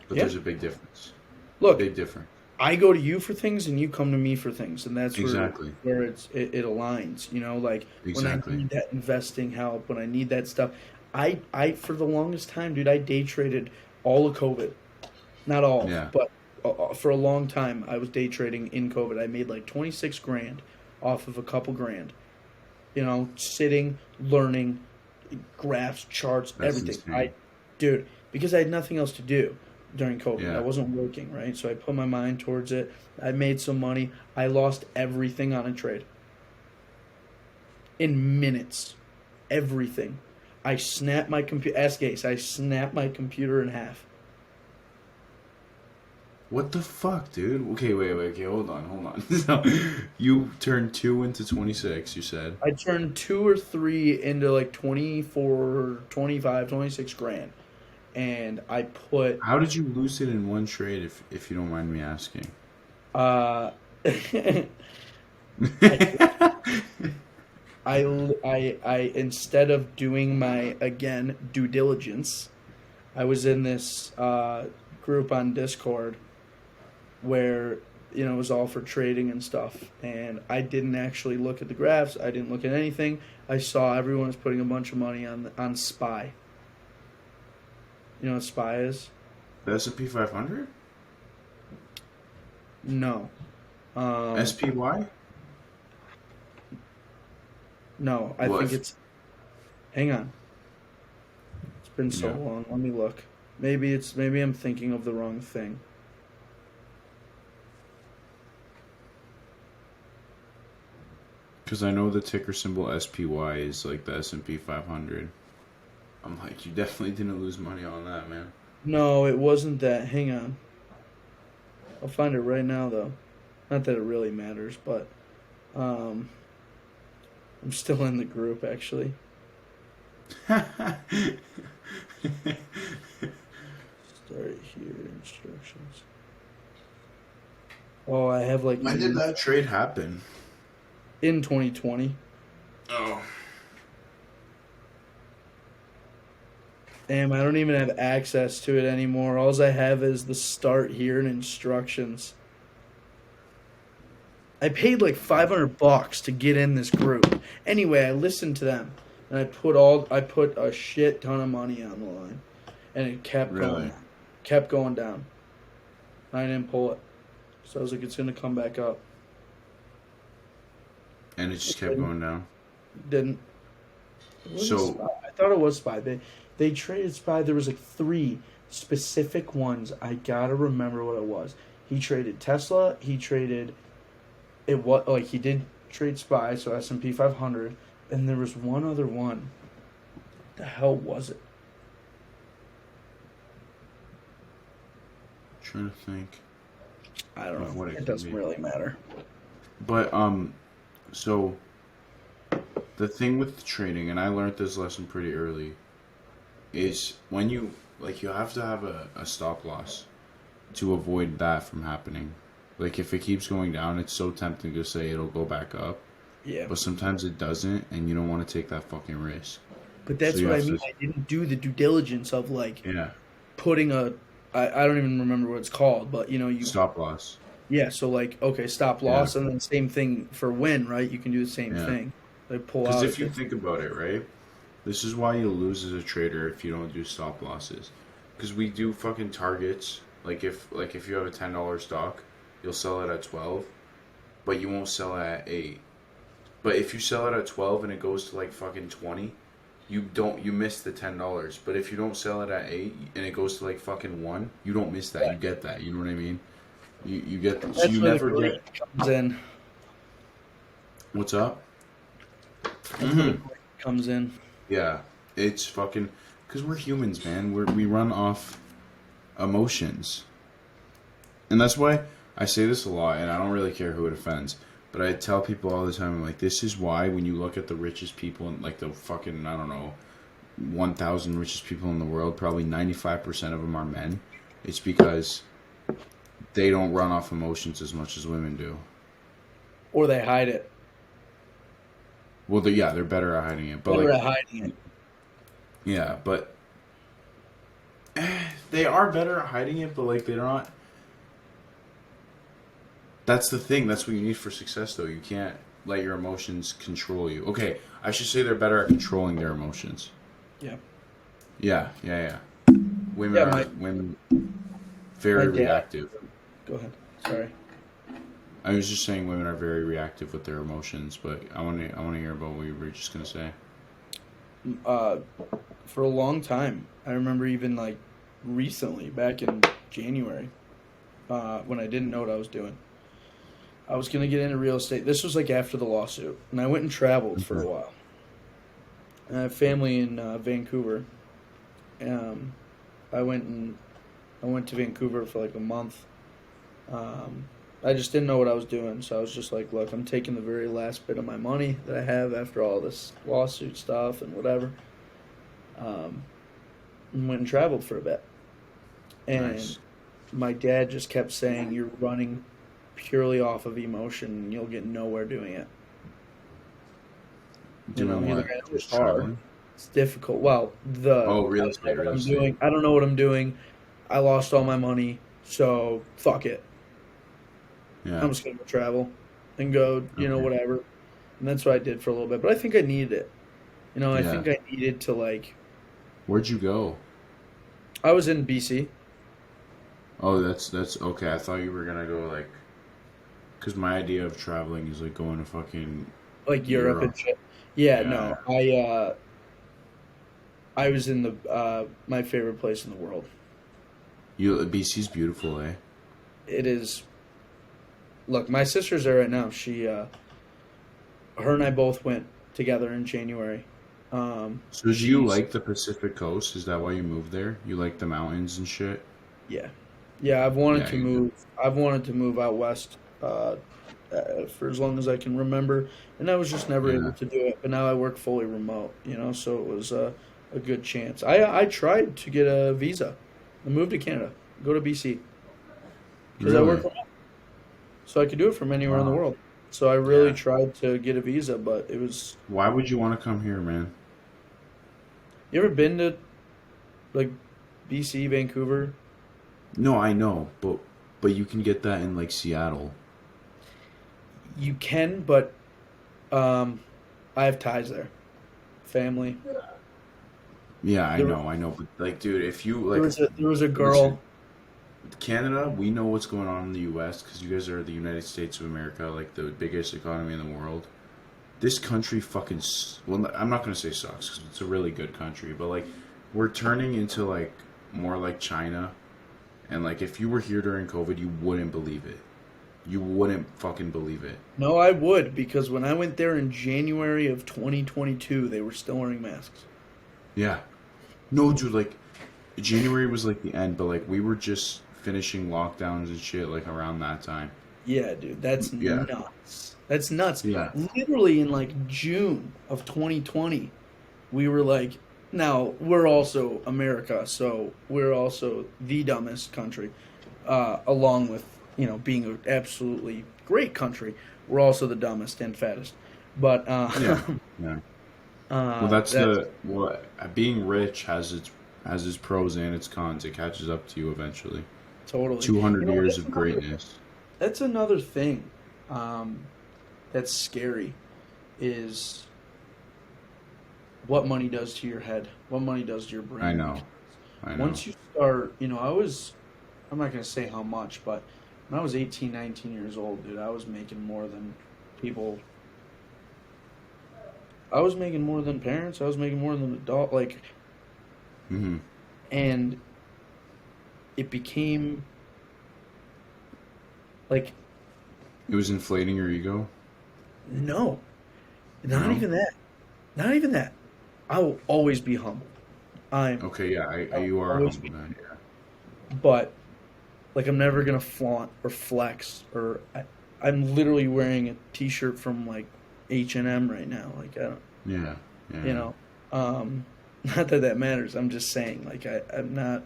but Yeah. there's a big difference. Look, Big difference. I go to you for things and you come to me for things, and that's Exactly. where it aligns. Like when I Exactly. need that investing help, when I need that stuff. I for the longest time, dude, I day traded all of COVID. Not all, Yeah. but for a long time, I was day trading in COVID. I made like 26 grand off of a couple grand. Sitting, learning, graphs, charts, That's everything. insane. Dude, because I had nothing else to do during COVID. Yeah. I wasn't working, right? So I put my mind towards it. I made some money. I lost everything on a trade. In minutes. Everything. I snapped my computer. Ask Ace. I snapped my computer in half. What the fuck, dude? Okay, wait, okay, hold on. So, you turned 2 into 26, you said. I turned 2 or 3 into like 24, 25, 26 grand. And I put How did you lose it in one trade, if you don't mind me asking? I instead of doing my again due diligence, I was in this group on Discord where it was all for trading and stuff, and I didn't actually look at the graphs. I didn't look at anything. I saw everyone was putting a bunch of money on SPY. You know what SPY is? The S&P 500? No. SPY? No, I What? think it's. Hang on. It's been so Yeah. long. Let me look. Maybe I'm thinking of the wrong thing. Because I know the ticker symbol SPY is like the S&P 500. I'm like, you definitely didn't lose money on that, man. No, it wasn't that. Hang on. I'll find it right now, though. Not that it really matters, but I'm still in the group, actually. Start here, instructions. Oh, I have like When did that trade happen? in 2020. Oh. Damn, I don't even have access to it anymore. All I have is the start here and instructions. I paid like $500 to get in this group. Anyway, I listened to them and I put a shit ton of money on the line, and it kept going down. I didn't pull it, so I was like, it's gonna come back up. And it just kept going down. Didn't. So I thought it was SPY. They traded SPY. There was like 3 specific ones. I gotta remember what it was. He traded Tesla. He traded it. What like he did trade SPY, so S&P 500, and there was one other one. What the hell was it? I'm trying to think. I don't know. What It doesn't really matter. But so the thing with trading, and I learned this lesson pretty early, is when you have to have a stop loss to avoid that from happening. Like if it keeps going down, it's so tempting to say it'll go back up. Yeah. But sometimes it doesn't, and you don't want to take that fucking risk. But that's So you what I have mean. to- I didn't do the due diligence of like Yeah. putting I don't even remember what it's called, but you Stop loss. yeah, so like okay, stop loss, and then same thing for win, right? You can do the same Yeah. thing. Like pull Because out. if you think about it, right? This is why you lose as a trader if you don't do stop losses. Because we do fucking targets. Like if you have a $10 stock, you'll sell it at 12, but you won't sell it at 8. But if you sell it at 12 and it goes to like fucking 20, you miss the $10. But if you don't sell it at 8 and it goes to like fucking 1, you don't miss that. You get that. You know what I mean? You get that. So that's you where never the get. grade comes in. What's up? That's where the grade comes in. Yeah, it's fucking because we're humans, man. We run off emotions, and that's why I say this a lot, and I don't really care who it offends. But I tell people all the time, I'm like, this is why when you look at the richest people in like the fucking 1,000 richest people in the world, probably 95% of them are men. It's because they don't run off emotions as much as women do. Or they hide it. Well, they're better at hiding it. But Better like, at hiding it. yeah, but they are better at hiding it, but like they're not. That's the thing. That's what you need for success, though. You can't let your emotions control you. Okay, I should say they're better at controlling their emotions. Yeah. Yeah. Women Yeah, are very my dad- reactive. Go ahead. Sorry. I was just saying women are very reactive with their emotions, but I want to hear about what you were just gonna say. For a long time, I remember even like recently, back in January, when I didn't know what I was doing. I was going to get into real estate. This was like after the lawsuit, and I went and traveled for a while. I have family in Vancouver. I went to Vancouver for like a month. I just didn't know what I was doing, so I was just like, look, I'm taking the very last bit of my money that I have after all this lawsuit stuff and whatever. And went and traveled for a bit. And Nice. my dad just kept saying, you're running purely off of emotion and you'll get nowhere doing it. Doing he's what? like, I know it's Just hard. traveling? It's difficult. Well, Real I estate, don't know what real I'm estate. doing. I don't know what I'm doing. I lost all my money, so fuck it. Yeah. I'm just gonna go travel and go, Okay. whatever. And that's what I did for a little bit. But I think I needed it. I Yeah. think I needed to like. Where'd you go? I was in BC. Oh, that's okay. I thought you were gonna go like, because my idea of traveling is like going to fucking Like Europe and shit. Yeah, Yeah. no. I was in the my favorite place in the world. BC's beautiful, eh? It is. Look, my sister's there right now. her and I both went together in January. So do you She's like the Pacific Coast? Is that why you moved there? You like the mountains and shit? Yeah, yeah. I've wanted Yeah, to you do. move. I've wanted to move out west for as long as I can remember, and I was just never able Yeah. to do it. But now I work fully remote, so it was a good chance. I tried to get a visa, and move to Canada, go to BC, because I work Really? remote, so I could do it from anywhere in the Wow. world. So I really Yeah. tried to get a visa, but it was. Why would you want to come here, man? You ever been to like BC, Vancouver? No, I know, but you can get that in like Seattle. You can, but I have ties there, family. Yeah, There, I know, but like, dude, if you there like, was a listen, girl. Canada, we know what's going on in the U.S. because you guys are the United States of America, like the biggest economy in the world. This country fucking, well, I'm not gonna say sucks because it's a really good country, but like, we're turning into like more like China, and like, if you were here during COVID, you wouldn't believe it. You wouldn't fucking believe it. No, I would because when I went there in January of 2022, they were still wearing masks. Yeah. No, dude, like January was like the end, but like we were just finishing lockdowns and shit like around that time. Yeah, dude, that's Yeah. nuts. That's nuts. Yeah. Literally in like June of 2020, we were like, now we're also America, so we're also the dumbest country, along with being an absolutely great country. We're also the dumbest and fattest, but Yeah. Yeah. Well, that's being rich has its pros and its cons. It catches up to you eventually. totally. 200 years That's of another. greatness. That's another thing, um, that's scary, is what money does to your head, what money does to your I brain. know. I know. Once you start, I'm not going to say how much, but when I was 18, 19 years old, dude, I was making more than people. I was making more than parents. I was making more than adult. Like, Hmm. and it became like, It was inflating your ego. no, not No. even that. Not even that. I will always be humble. Okay. Yeah. I'll You are a always humble be, man. but like I'm never gonna flaunt or flex I'm literally wearing a T-shirt from like H&M right now. Like I don't, Yeah. Yeah. you Yeah. know, not that that matters. I'm just saying like I'm not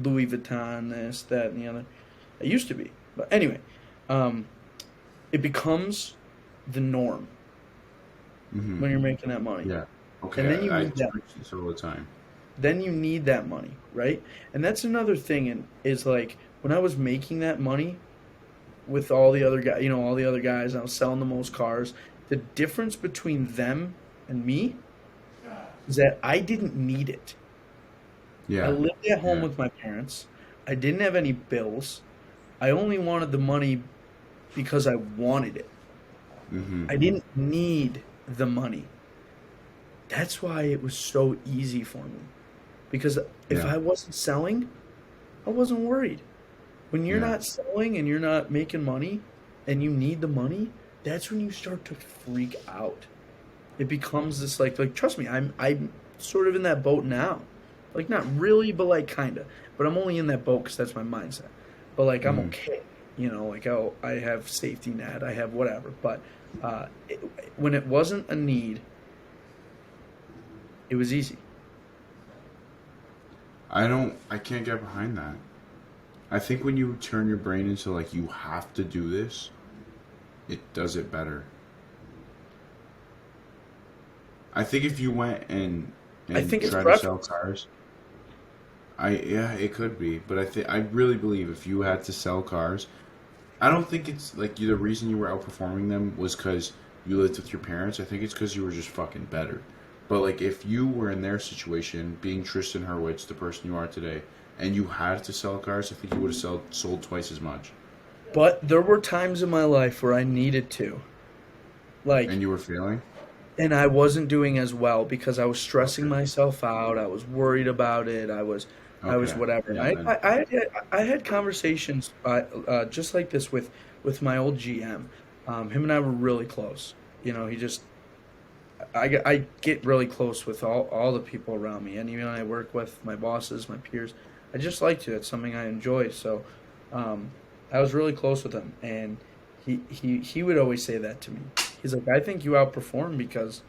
Louis Vuitton, this, that, and the other. I used to be, but anyway, um, it becomes the norm Hmm. when you're making that money, Yeah. and Okay. then you I need that. experience this all the time. Then you need that money, right? And that's another thing. And is like when I was making that money with all the other guys, all the other guys, I was selling the most cars. The difference between them and me is that I didn't need it. I Yeah. lived at home Yeah. with my parents. I didn't have any bills. I only wanted the money because I wanted it. Hmm. I didn't need the money. That's why it was so easy for me. Because if Yeah. I wasn't selling, I wasn't worried. When you're Yeah. not selling and you're not making money and you need the money, that's when you start to freak out. It becomes this like trust me, I'm sort of in that boat now. Like not really, but like kind of. But I'm only in that boat because that's my mindset. But like I'm Hmm. okay. Like I have safety net, I have whatever. But uh, it, when it wasn't a need, it was easy. I can't get behind that. I think when you turn your brain into like you have to do this, it does it better. I think if you went I and think it's tried to sell preference. cars, yeah, it could be, but I really believe if you had to sell cars, I don't think it's like the reason you were outperforming them was because you lived with your parents. I think it's because you were just fucking better. But like if you were in their situation, being Tristan Hurwitz, the person you are today, and you had to sell cars, I think you would have sold twice as much. But there were times in my life where I needed to. Like And you were failing? and I wasn't doing as well because I was stressing Okay. myself out. I was worried about it. I was Okay. whatever. And Yeah, then. I had conversations just like this with my old GM. Him and I were really close. He just I get really close with all the people around me. Anyone I work with, my bosses, my peers. I just like to. It's something I enjoy. So I was really close with him, and he would always say that to me. He's like, I think you outperform because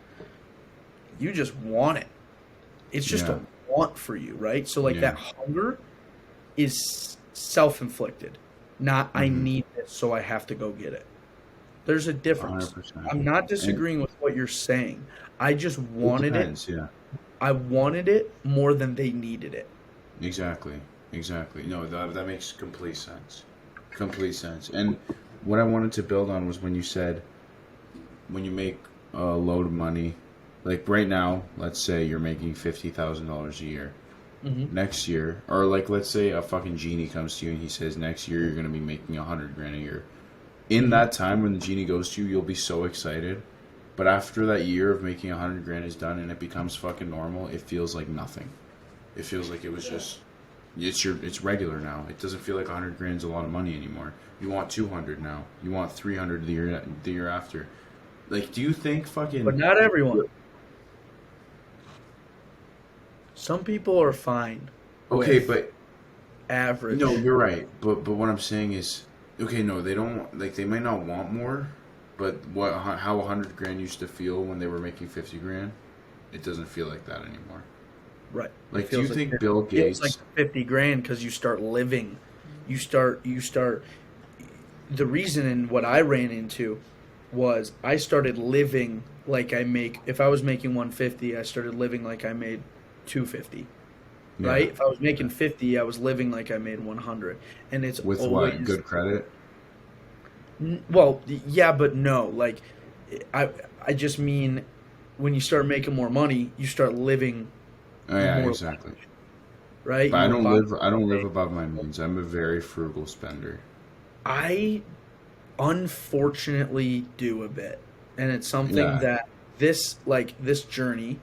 you just want it. It's just a want for you, right? So like that hunger is self-inflicted, not I need it, so I have to go get it. There's a difference. 100%. I'm not disagreeing with what you're saying. I just wanted it. Yeah. I wanted it more than they needed it. Exactly. No, that makes complete sense. Complete sense. And what I wanted to build on was when you said, when you make a load of money, like right now, let's say you're making $50,000 a year. Next year, or like let's say a fucking genie comes to you and he says next year you're going to be making $100,000 a year. In that time when the genie goes to you, you'll be so excited. But after that year of making $100,000 is done and it becomes fucking normal, it feels like nothing. It feels like it was just it's regular now. It doesn't feel like $100,000 is a lot of money anymore. You want 200 now. You want 300 the year after. Like, do you think fucking? But not everyone. Some people are fine. Okay, with but average. no, you're right. But what I'm saying is, okay, no, they don't like. They might not want more, but how $100,000 used to feel when they were making $50,000, it doesn't feel like that anymore. Right. Like, do you think Bill Gates? It's like $50,000 because you start living. You start. The reason and what I ran into was I started living like I make. If I was making 150, I started living like I made 250. Yeah. Right? If I was making 50, I was living like I made 100. And it's With always, what? Good credit? Well, yeah, but no. Like, I just mean when you start making more money, you start living. Oh yeah, more exactly. Right? But I don't live above my means. I'm a very frugal spender. I unfortunately do a bit. And it's something Yeah. that this journey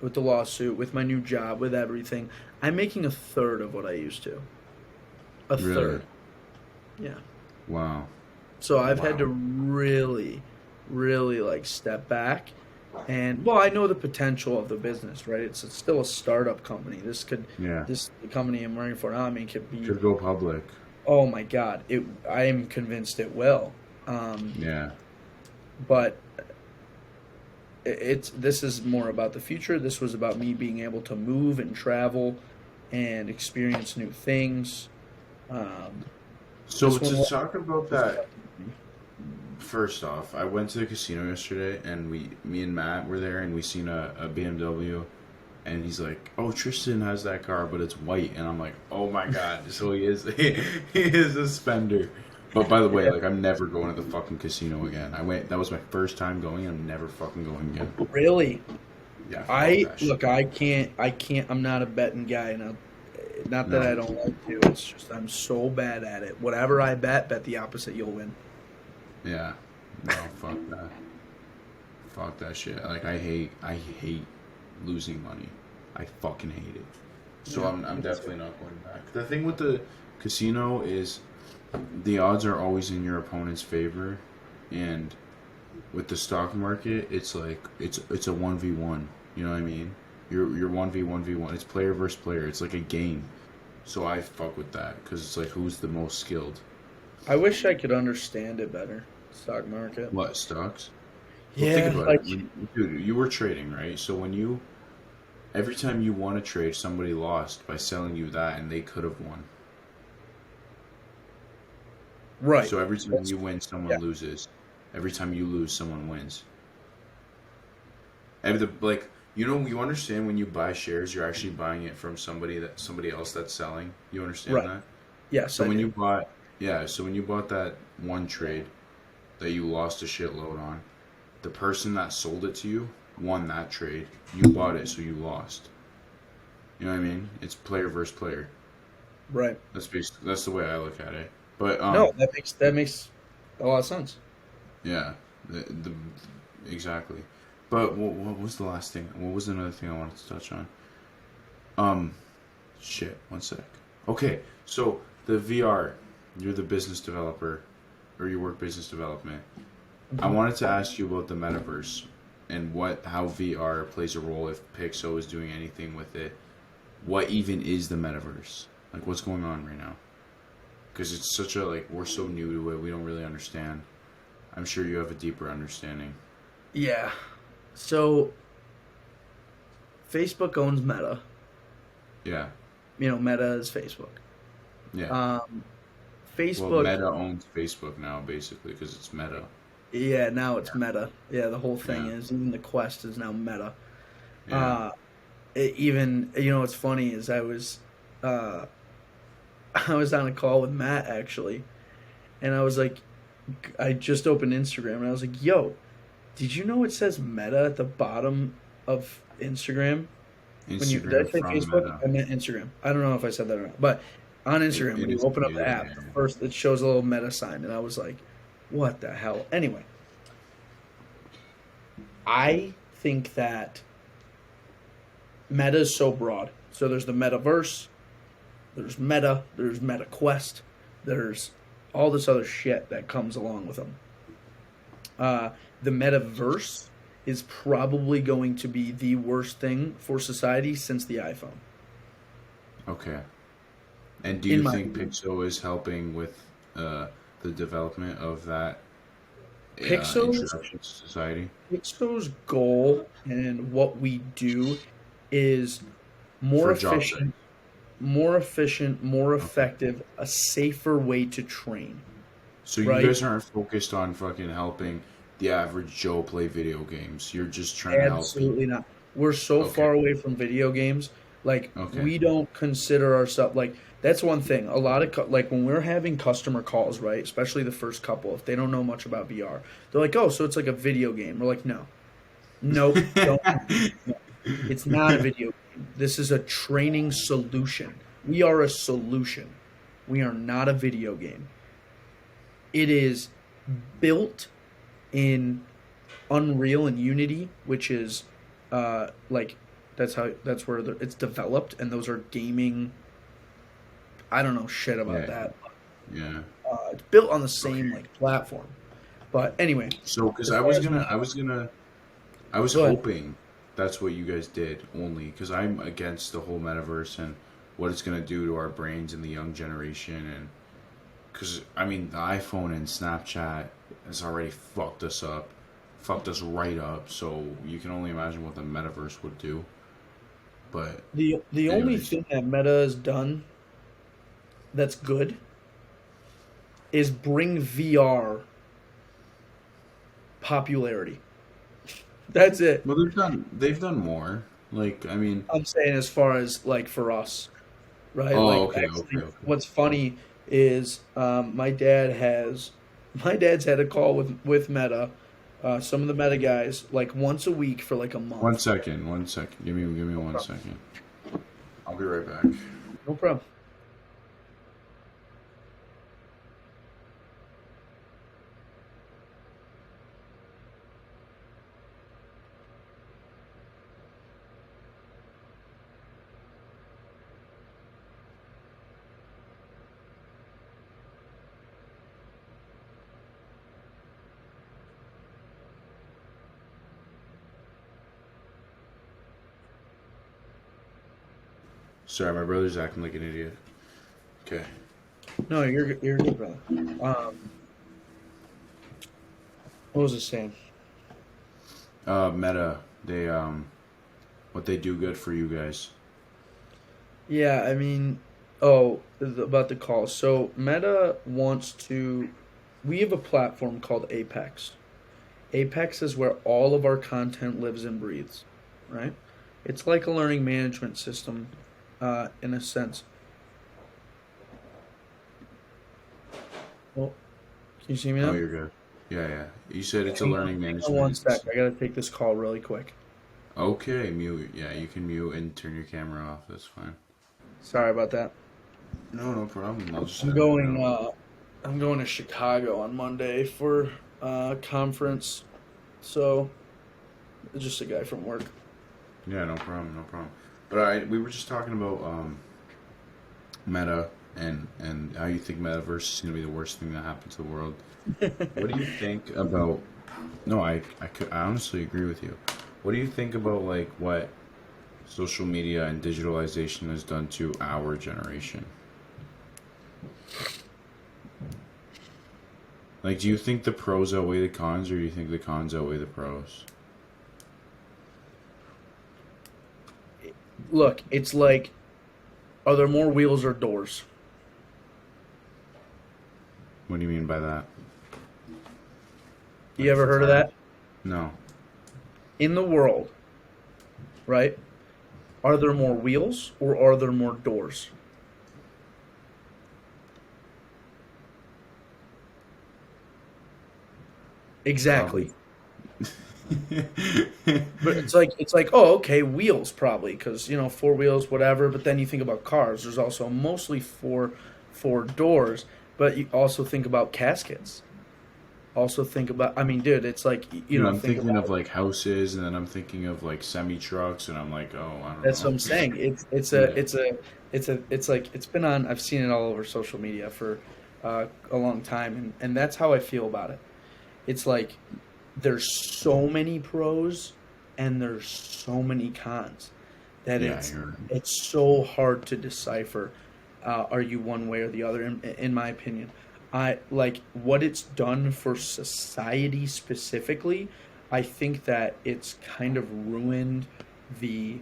with the lawsuit, with my new job, with everything, I'm making a third of what I used to. A Really? third. Yeah. Wow. So I've had Wow. to really, really like step back. And well, I know the potential of the business, right? It's still a startup company. This the company I'm working for now, I mean, could be. Could go public. Oh my God! I am convinced it will. Yeah. But this is more about the future. This was about me being able to move and travel and experience new things. So This one to was- talk about that, first off, I went to the casino yesterday, and me and Matt were there, and we seen a BMW, and he's like, "Oh, Tristan has that car, but it's white," and I'm like, "Oh my God!" So he is a spender. But by the way, like, I'm never going to the fucking casino again. I went. That was my first time going. I'm never fucking going again. Really? Yeah. fuck that shit. I can't. I'm not a betting guy, and not that No. I don't like to. It's just I'm so bad at it. Whatever I bet the opposite. You'll win. Yeah. No, fuck that. Fuck that shit. Like, I hate losing money. I fucking hate it. So Yeah, I'm me definitely not going back. The thing with the casino is the odds are always in your opponent's favor, and with the stock market, it's like it's a 1v1. You know what I mean? You're 1v1v1. It's player versus player. It's like a game. So I fuck with that because it's like who's the most skilled. I wish I could understand it better. Stock market. What, stocks? Yeah, Think about like it. Dude, you were trading, right? So every time you won a trade, somebody lost by selling you that, and they could have won. right. So every time you win, someone yeah. loses. Every time you lose, someone wins. And you understand when you buy shares, you're actually buying it from somebody else that's selling. You understand Right. that? Yes. So I when do. you bought that one trade that you lost a shitload on, the person that sold it to you won that trade. You bought it, so you lost. You know what I mean? It's player versus player. Right. That's the way I look at it. But No, that makes a lot of sense. yeah, exactly. But what was the last thing? What was another thing I wanted to touch on? Shit. One sec. Okay, so the VR, you're the business developer, or you work business development. I wanted to ask you about the metaverse. and how VR plays a role, if Pixo is doing anything with it. What even is the metaverse? Like, what's going on right now? Because it's such a, like, we're so new to it, we don't really understand. I'm sure you have a deeper understanding. Yeah. So, Facebook owns Meta. Yeah. Meta is Facebook. Yeah. Facebook. Well, Meta owns Facebook now, basically, because it's Meta. Yeah, now it's Meta. Yeah, the whole thing Yeah. is, even the Quest is now Meta. Yeah. What's funny is I was on a call with Matt, actually, and I was like, I just opened Instagram, and I was like, yo, did you know it says Meta at the bottom of Instagram? Did I say from Facebook? Meta. I meant Instagram. I don't know if I said that or not, but on Instagram, It when you is open up the Meta, app, yeah. first it shows a little Meta sign, and I was like, what the hell? Anyway, I think that Meta is so broad. So there's the Metaverse, there's Meta, there's Meta Quest, there's all this other shit that comes along with them. The Metaverse is probably going to be the worst thing for society since the iPhone. Okay. And do you think opinion. Pixo is helping with the development of that Pixel's introduction to society? Pixo's goal and what we do is more For job sites. efficient, more effective, a safer way to train. So you Right? guys aren't focused on fucking helping the average Joe play video games. You're just trying to help Absolutely people. not. We're so Okay. far away from video games. Like, Okay. we don't consider ourselves, like, that's one thing. A lot of like, when we're having customer calls, right, especially the first couple, if they don't know much about VR, they're like, oh, so it's like a video game. We're like, no, nope, don't. No. It's not a video game. This is a training solution. We are a solution. We are not a video game. It is built in Unreal and Unity, which is that's where it's developed, and those are gaming. I don't know shit about Yeah. that. Yeah. It's built on the same like platform, but anyway. So, because as I far was as- Go ahead. hoping that's what you guys did only, because I'm against the whole metaverse and what it's gonna do to our brains and the young generation, and because I mean the iPhone and Snapchat has already fucked us right up. So you can only imagine what the metaverse would do. But The only anyways. thing that Meta has done that's good is bring VR popularity. That's it. Well, they've done more. Like, I mean, I'm saying as far as like for us, right? Oh, Like okay, actually, okay. what's funny is my dad's had a call with Meta, some of the Meta guys, like once a week for like a month. one second. Give me 1 second. I'll be right back. No problem. Sorry, my brother's acting like an idiot. Okay. No, you're good, brother. What was I saying? Meta, they what they do good for you guys. Yeah, I mean, about the call. So Meta wants to. We have a platform called Apex. Apex is where all of our content lives and breathes, right? It's like a learning management system, in a sense. Well, can you see me now? Oh, you're good. Yeah. You said it's a Hang on, learning hang on management. one sec. I gotta take this call really quick. Okay, mute. Yeah, you can mute and turn your camera off. That's fine. Sorry about that. No problem. I'll just. I'm going. I'm going to Chicago on Monday for a conference. So, just a guy from work. Yeah, no problem. But we were just talking about Meta and how you think Metaverse is going to be the worst thing that happened to the world. What do you think about No, I honestly agree with you. What do you think about like what social media and digitalization has done to our generation? Like, do you think the pros outweigh the cons, or do you think the cons outweigh the pros? Look, it's like, are there more wheels or doors? What do you mean by that? You Like ever for heard of cars? that? No. In the world, right? Are there more wheels or are there more doors? Exactly. Probably. But it's like oh okay wheels probably because four wheels whatever, but then you think about cars, there's also mostly four doors, but you also think about caskets, also think about, I mean dude, it's like Dude, I'm think thinking of about, like houses, and then I'm thinking of like semi trucks, and I'm like, oh, I don't that's what know. I'm saying. Yeah. It's like it's been on, I've seen it all over social media for a long time, and that's how I feel about it. It's like there's so many pros and there's so many cons that Yeah, it's you're. it's so hard to decipher. Are you one way or the other? In my opinion, I like what it's done for society specifically. I think that it's kind of ruined the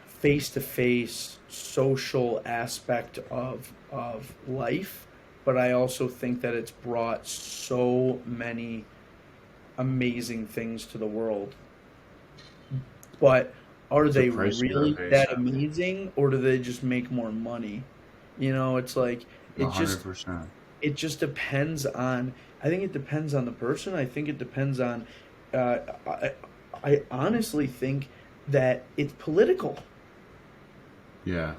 face to face social aspect of life, but I also think that it's brought so many amazing things to the world. But are It's a they price you gotta really pay, that sadly. amazing or do they just make more money? It's like A it hundred just percent. it just depends on, I think it depends on the person. I think it depends on uh, I, I honestly think that it's political. Yeah.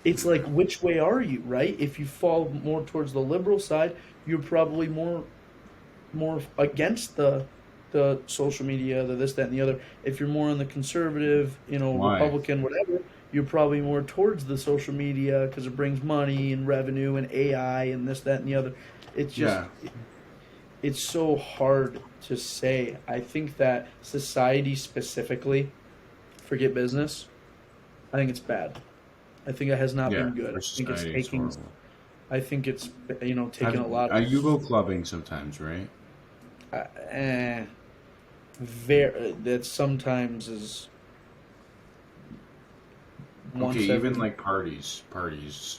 It's like which way are you, right? If you fall more towards the liberal side, you're probably more against the social media, the this, that, and the other. If you're more on the conservative, Why? Republican, whatever, you're probably more towards the social media because it brings money and revenue and AI and this, that, and the other. It's just Yeah. it's so hard to say. I think that society specifically, forget business. I think it's bad. I think it has not Yeah. been good. For I think it's society, it's taking. horrible. I think it's taking Have a lot you go of. clubbing sometimes, right? Eh, very that sometimes is Okay, once even every. like parties,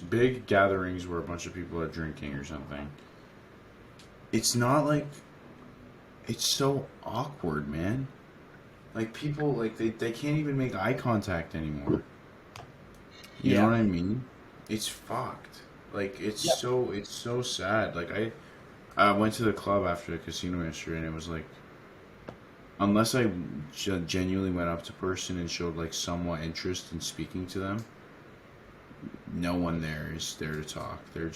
big gatherings where a bunch of people are drinking or something. It's not like it's so awkward, man. Like people like they can't even make eye contact anymore. You know Yeah, what I mean? It's fucked. Like yeah, it's so sad. Like I went to the club after the casino yesterday, and it was like unless I genuinely went up to person and showed like somewhat interest in speaking to them, no one there is there to talk. They're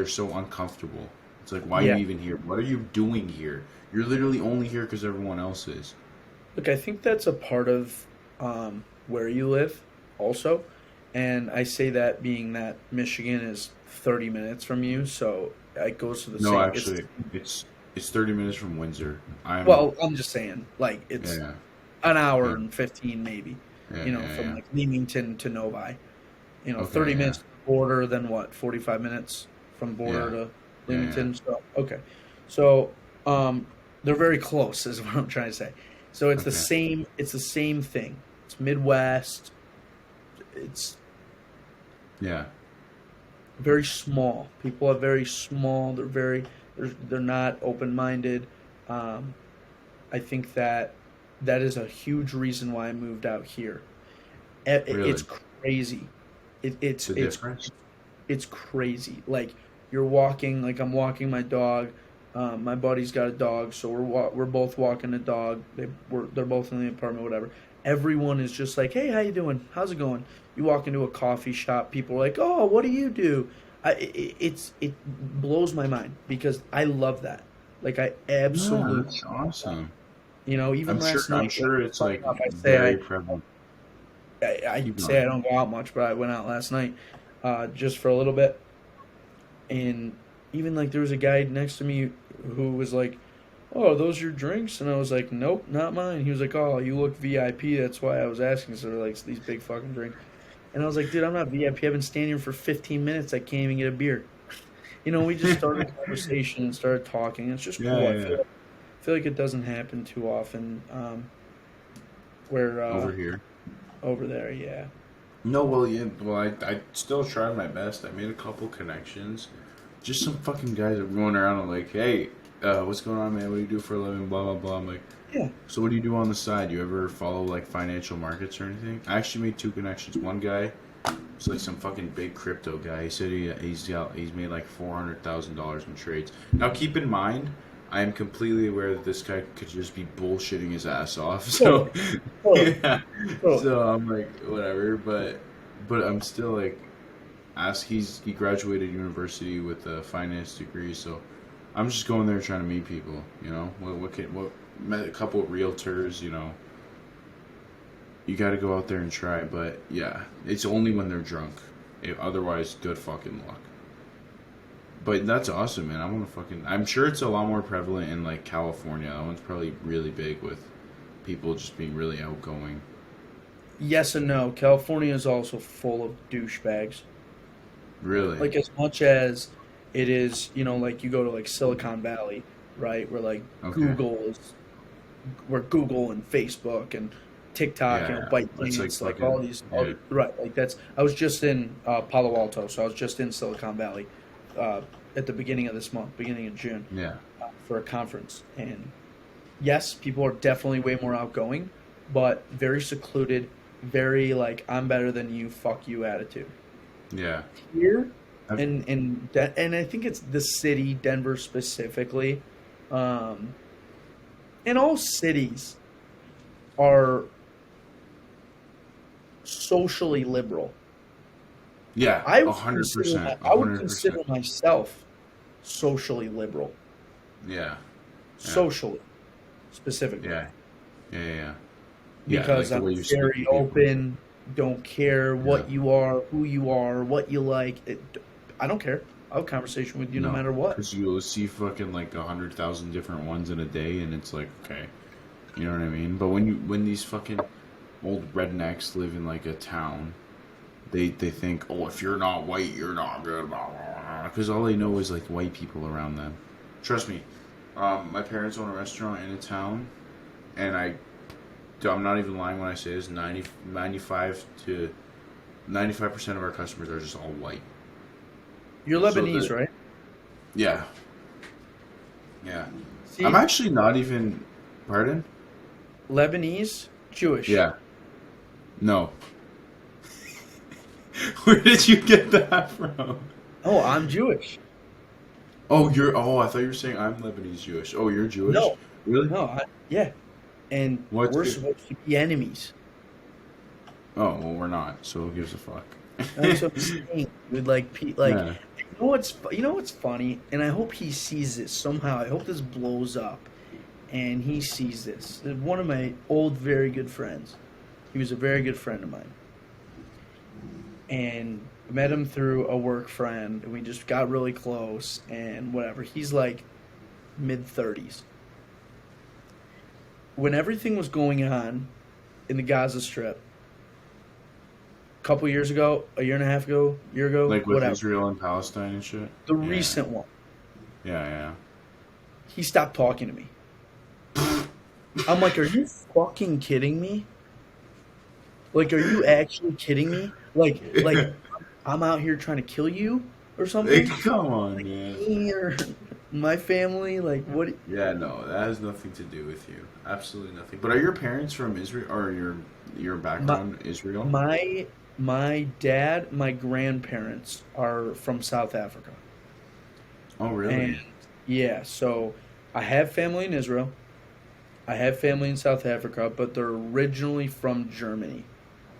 so uncomfortable. It's like, why are you yeah. even here? What are you doing here? You're literally only here because everyone else is. Look, I think that's a part of where you live, also, and I say that being that Michigan is 30 minutes from you, so it goes to the No, same. It's actually, it's 30 minutes from Windsor. I'm well, I'm just saying, like it's yeah an hour yeah and 15 maybe, yeah yeah from yeah. like Leamington to Novi. Okay, 30 yeah minutes to the border, then what, 45 minutes from border yeah to yeah yeah. Leamington. So, okay. So, they're very close, is what I'm trying to say. So Okay, it's the same thing. It's Midwest. It's yeah. very small. People are very small. They're not open minded. Um, I think that that is a huge reason why I moved out here. It's Really, crazy. It, it's the it's difference. it's crazy. Like you're walking, like I'm walking my dog. My buddy's got a dog, so we're both walking the dog. They're both in the apartment, whatever. Everyone is just like, "Hey, how you doing? How's it going?" You walk into a coffee shop, people are like, "Oh, what do you do?" It blows my mind because I love that. Like I Yeah, absolutely that's love that. awesome. Even last I'm night, like, sure it's funny like enough, very prevalent. I Keep say I going. don't go out much, but I went out last night, just for a little bit, and even like there was a guy next to me who was like, "Oh, are those your drinks?" And I was like, "Nope, not mine." He was like, "Oh, you look VIP. That's why I was asking." So they're like these big fucking drinks. And I was like, "Dude, I'm not VIP. I've been standing here for 15 minutes. I can't even get a beer." We just started a conversation and started talking. It's just Yeah, cool. yeah, yeah. I feel like it doesn't happen too often. Where Over here. over there, yeah. No, well, yeah, well, I still tried my best. I made a couple connections. Just some fucking guys are going around and like, hey, what's going on, man? What do you do for a living? Blah, blah, blah. I'm like, Yeah. so what do you do on the side? You ever follow, like, financial markets or anything? I actually made two connections. One guy was, like, some fucking big crypto guy. He said he's made, like, $400,000 in trades. Now, keep in mind, I am completely aware that this guy could just be bullshitting his ass off. So, yeah. So I'm like, whatever. But I'm still, like, he graduated university with a finance degree, so I'm just going there trying to meet people, met a couple of realtors, you got to go out there and try, but yeah, it's only when they're drunk. Otherwise, good fucking luck. But that's awesome, man. I'm sure it's a lot more prevalent in like California. That one's probably really big with people just being really outgoing. Yes and no. California is also full of douchebags. Really? Like as much as it is, like you go to like Silicon Valley, right? Okay. Where Google and Facebook and TikTok Yeah, and yeah. ByteDance, It's like fucking, all these, yeah. right? Like that's. I was just in Palo Alto, so I was just in Silicon Valley at the beginning of this month, beginning of June, Yeah. for a conference. And yes, people are definitely way more outgoing, but very secluded, very like I'm better than you, fuck you attitude. Yeah. Here I've- and I think it's the city, Denver specifically. And all cities are socially liberal. Yeah, I would 100%. I would 100%. consider myself socially liberal. Yeah. Socially, specifically. Yeah. Yeah. Because like the way I'm you speak to very people. open, don't care what Yeah. you are, who you are, what you like. I don't care. I'll have a conversation with you no matter what. Because you'll see fucking like 100,000 different ones in a day, and it's like, okay, you know what I mean? But when these fucking old rednecks live in like a town, they think, oh, if you're not white, you're not good, because all they know is like white people around them. Trust me, my parents own a restaurant in a town, and I'm not even lying when I say this, 95% of our customers are just all white. You're Lebanese, right? Yeah. Yeah. See, I'm actually not even. Pardon? Lebanese, Jewish. Yeah. No. Where did you get that from? Oh, I'm Jewish. Oh, I thought you were saying I'm Lebanese Jewish. Oh, you're Jewish? No. Really? No, yeah. And What's we're it? supposed to be enemies. Oh, well, we're not. So who gives a fuck? That's what I'm saying. With Yeah. you know what's funny, and I hope he sees this somehow. I hope this blows up, and he sees this. One of my old, very good friends. He was a very good friend of mine, and I met him through a work friend, and we just got really close, and whatever. He's like mid-30s. When everything was going on in the Gaza Strip, a couple years ago, a year and a half ago, year ago, Like with whatever. Israel and Palestine and shit? The Yeah. recent one. Yeah. He stopped talking to me. I'm like, are you fucking kidding me? Like, are you actually kidding me? Like I'm out here trying to kill you or something? Come on, man. Me or my family? Like, what? Yeah, no, that has nothing to do with you. Absolutely nothing. But are your parents from Israel, or your background Israel? My dad, my grandparents are from South Africa. Oh, really? And yeah, so I have family in Israel. I have family in South Africa, but they're originally from Germany.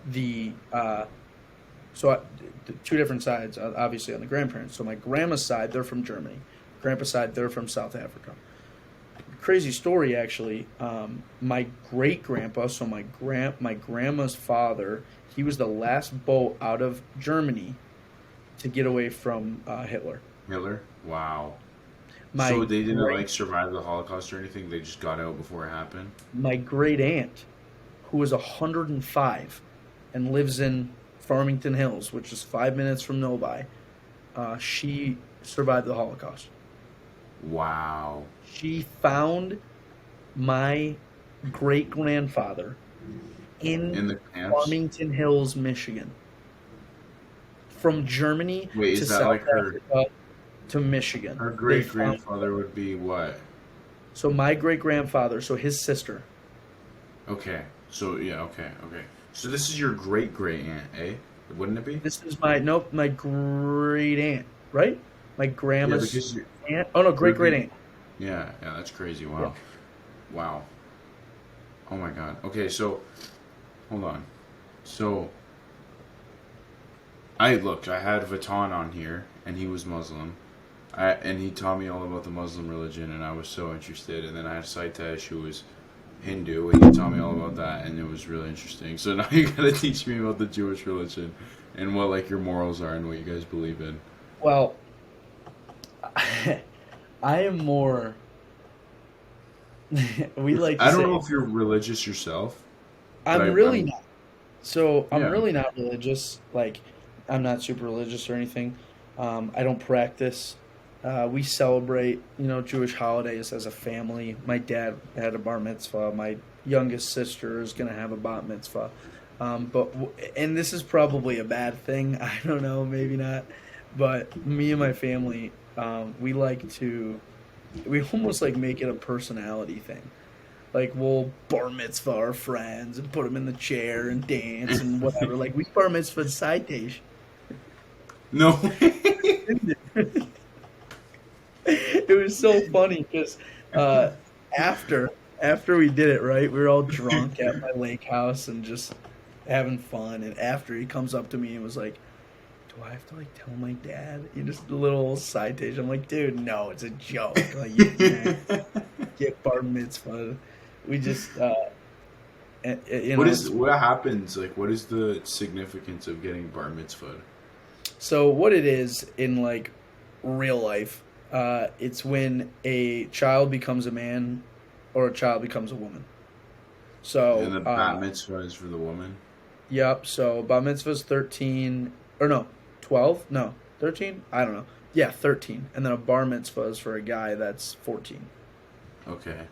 The two different sides, obviously on the grandparents. So my grandma's side, they're from Germany. Grandpa's side, they're from South Africa. Crazy story, actually. My great grandpa, so my grandma's father, he was the last boat out of Germany to get away from Hitler. Hitler? Wow. My So they didn't great, like survive the Holocaust or anything. They just got out before it happened. my great aunt, who is 105 and lives in Farmington Hills, which is 5 minutes from Novi, she survived the Holocaust. Wow. She found my great grandfather in In the camps. Farmington Hills, Michigan. From Germany Wait, to is that South like her? Africa to Michigan. Her They great found grandfather would be what? so my great grandfather, so his sister. Okay. So yeah. Okay. Okay. So this is your great great aunt, eh? Wouldn't it be? This is my nope, my great aunt, right? My Yeah, grandma's because you aunt. Oh no, great would great be. aunt. Yeah. Yeah. That's crazy. Yeah. Wow. Wow. Oh my God. Okay. So hold on. So I had Vatan on here, and he was Muslim. And he taught me all about the Muslim religion, and I was so interested. And then I had Saitesh, who was Hindu, and he taught me all about that, and it was really interesting. So now you gotta teach me about the Jewish religion and what like your morals are and what you guys believe in. Well, I am more. We like to I don't say know if you're religious yourself, but I'm really I'm not. So I'm yeah. really not religious. Like, I'm not super religious or anything. I don't practice. We celebrate, Jewish holidays as a family. My dad had a bar mitzvah. My youngest sister is gonna have a bat mitzvah. And this is probably a bad thing. I don't know, maybe not. But me and my family, we almost like make it a personality thing. Like we'll bar mitzvah our friends and put them in the chair and dance and whatever. Like we bar mitzvah Saitesh. No. It was so funny because uh, after we did it, right, we were all drunk at my lake house and just having fun. And after he comes up to me and was like, "Do I have to like tell my dad?" You just a little Saitesh. I'm like, "Dude, no, it's a joke. Like you can't get bar mitzvah." We just What happens? Like, what is the significance of getting bar mitzvah? So what it is in like real life, it's when a child becomes a man or a child becomes a woman. And So the bat mitzvah is for the woman. yep. So bar mitzvah's 13 or no 12? No 13? I don't know. Yeah, 13. And then a bar mitzvah is for a guy that's 14. Okay.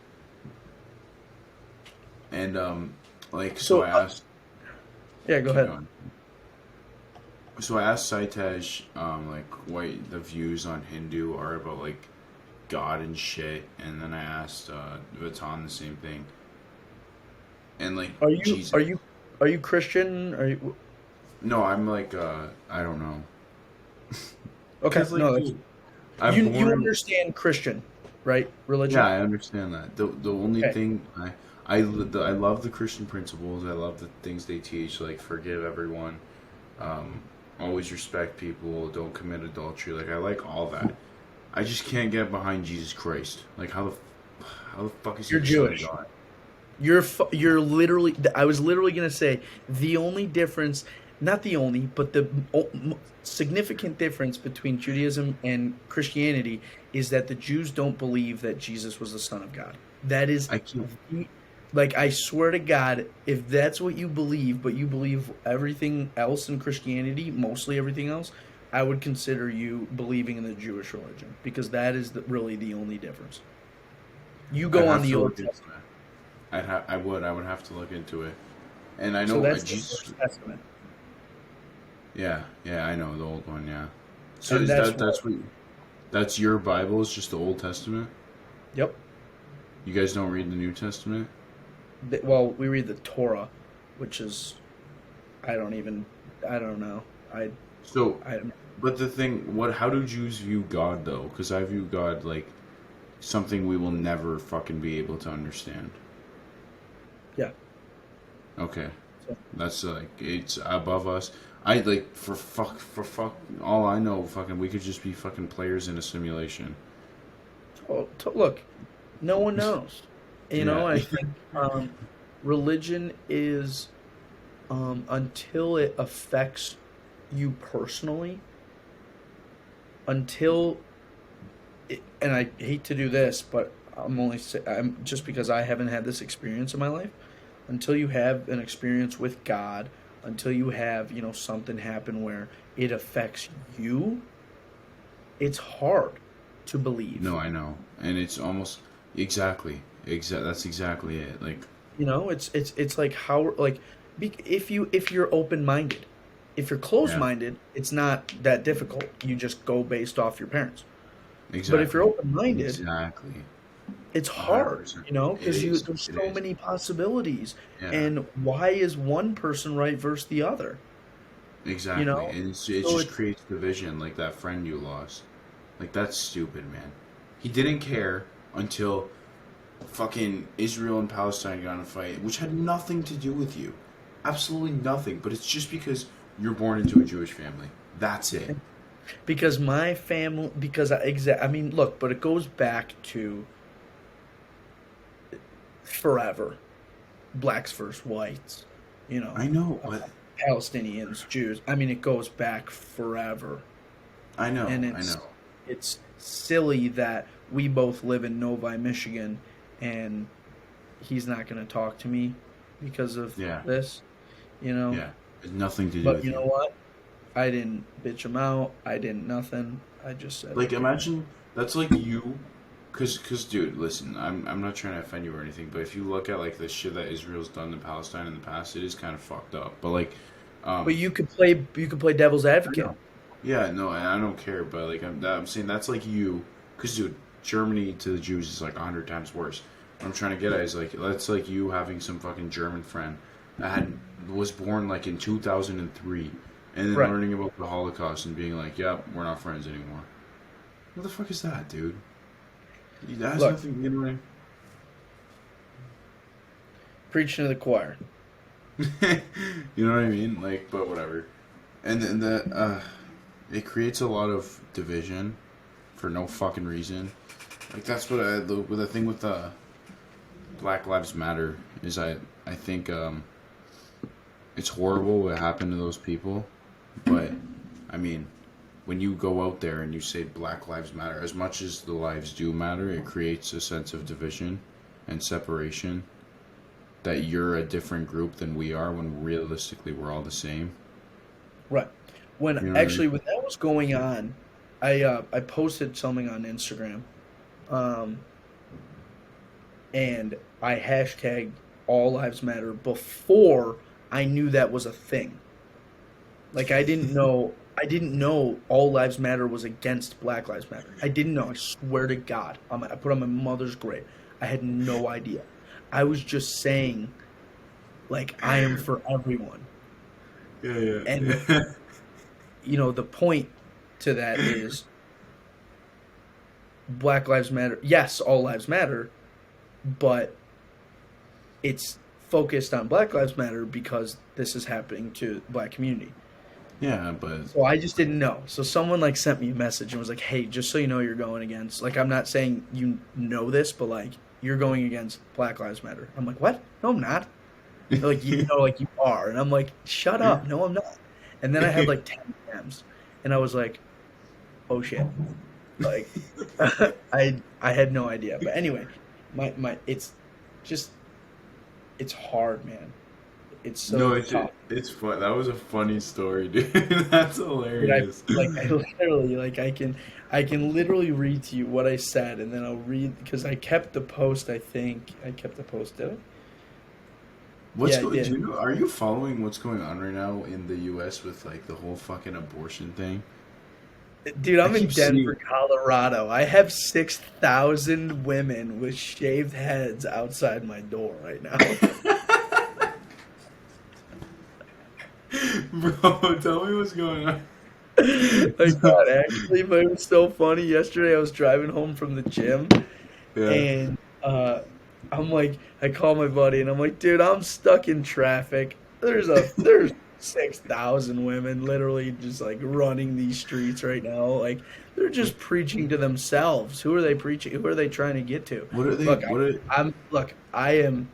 And like So I asked. yeah, go Keep ahead. going. So I asked Saitesh, like, what the views on Hindu are about, like, God and shit, and then I asked Vatan the same thing, and like, Are you Jesus, are you are you Christian? Are you no, I'm like, I don't know, okay? because like, No, dude, I'm you born. understand Christian, right? Yeah, Religion. I understand that. The only Okay. thing I love the Christian principles. I love the things they teach, like forgive everyone, um, always respect people, don't commit adultery. Like I like all that. I just can't get behind Jesus Christ. Like how the fuck is he You're the son of Jewish. God? You're literally. I was literally gonna say the only difference, not the only, but the significant difference between Judaism and Christianity is that the Jews don't believe that Jesus was the Son of God. That is, I can't. like, I swear to God, if that's what you believe, but you believe everything else in Christianity, mostly everything else, I would consider you believing in the Jewish religion because that is really the only difference. You I'd go on have the to Old look into Testament. that. I would have to look into it. And I So know that's the Jesus. First Testament, Yeah, yeah, I know the old one. Yeah. So and is that's that's what. what that's your Bible? Is just the Old Testament? Yep. You guys don't read the New Testament? Well, we read the Torah, which is I don't even I don't know. So, I don't. but the thing, how do Jews view God though? Because I view God like something we will never fucking be able to understand. Yeah. Okay, So, that's like it's above us. I like for fuck. All I know, fucking, we could just be fucking players in a simulation. look, no one knows. Yeah. I think religion is until it affects you personally, until and I hate to do this, but I'm just because I haven't had this experience in my life. Until you have an experience with God, until you have, something happen where it affects you, it's hard to believe. No, I know, and it's almost exactly. That's exactly it. Like, It's like how like if you're open minded, if you're closed yeah, minded, it's not that difficult. You just go based off your parents. But if you're exactly, open minded, exactly, it's a hundred hard, percent. It because is. there's It so is. many possibilities, Yeah, and why is one person right versus the other? You exactly, know, and it so just creates division, like that friend you lost. Like that's stupid, man. He didn't care until fucking Israel and Palestine got in a fight, which had nothing to do with you. Absolutely nothing. But it's just because you're born into a Jewish family. That's it. because my family, I mean, look, but it goes back to forever. Blacks versus whites, you know, I know, uh, but Palestinians, Jews. I mean, it goes back forever, I and know, I know. it's silly that we both live in Novi, Michigan, and he's not going to talk to me because of Yeah, this, you know. yeah. It's nothing to do But with you you. know what? I didn't bitch him out. I didn't nothing. I just said, Like okay. imagine that's like you, cause dude, listen, I'm not trying to offend you or anything, but if you look at like the shit that Israel's done to Palestine in the past, it is kind of fucked up. But like, But um, you could play devil's I advocate. know. Yeah, no, and I don't care, but like I'm saying that's like you, cause dude, Germany to the Jews is like 100 times worse. What I'm trying to get at is like that's like you having some fucking German friend that was born like in 2003, and then Right. learning about the Holocaust and being like, "Yep, we're not friends anymore." What the fuck is that, dude? That has Look, nothing, you know preaching to the choir. what I You know what I mean? Like, but whatever. And then it creates a lot of division for no fucking reason. Like that's what the thing with Black Lives Matter is I think it's horrible what happened to those people, but I mean when you go out there and you say Black Lives Matter, as much as the lives do matter, it creates a sense of division and separation that you're a different group than we are when realistically we're all the same. Right. You know what I mean? When that was going on, I posted something on Instagram, um, and I hashtagged All Lives Matter before I knew that was a thing. Like I didn't know All Lives Matter was against Black Lives Matter. I didn't know. I swear to God. I put on my mother's grave. I had no idea. I was just saying, like, I am for everyone. Yeah, yeah, And yeah. the point to that is Black Lives Matter. Yes, all lives matter, but it's focused on Black Lives Matter because this is happening to the Black community. Yeah, but So I just didn't know. So someone like sent me a message and was like, "Hey, just so you know, you're going against. Like, I'm not saying you know this, but like, you're going against Black Lives Matter." I'm like, "What? No, I'm not." They're like, like you are," and I'm like, "Shut up! No, I'm not." And then I had like 10 DMs, and I was like, "Oh shit!" Like, I had no idea. But anyway, my just it's hard, man. It's no, so tough. it's fun. That was a funny story, dude. That's Dude, hilarious. I literally I can literally read to you what I said, and then I'll read because I kept the post. I think I kept the post. Did I? What's Yeah, I going? Do did. you know? Are you following what's going on right now in the U.S. with like the whole fucking abortion thing? Dude, I I'm in keep seeing. Denver, Colorado. I have 6,000 women with shaved heads outside my door right now. Bro, tell me what's going on. Like God, actually, but it was so funny. Yesterday, I was driving home from the gym, Yeah. and I'm like, I call my buddy, and I'm like, dude, I'm stuck in traffic. There's 6,000 women literally just like running these streets right now. Like they're just preaching to themselves. Who are they preaching? Who are they trying to get to? What are they? Look, What are? I am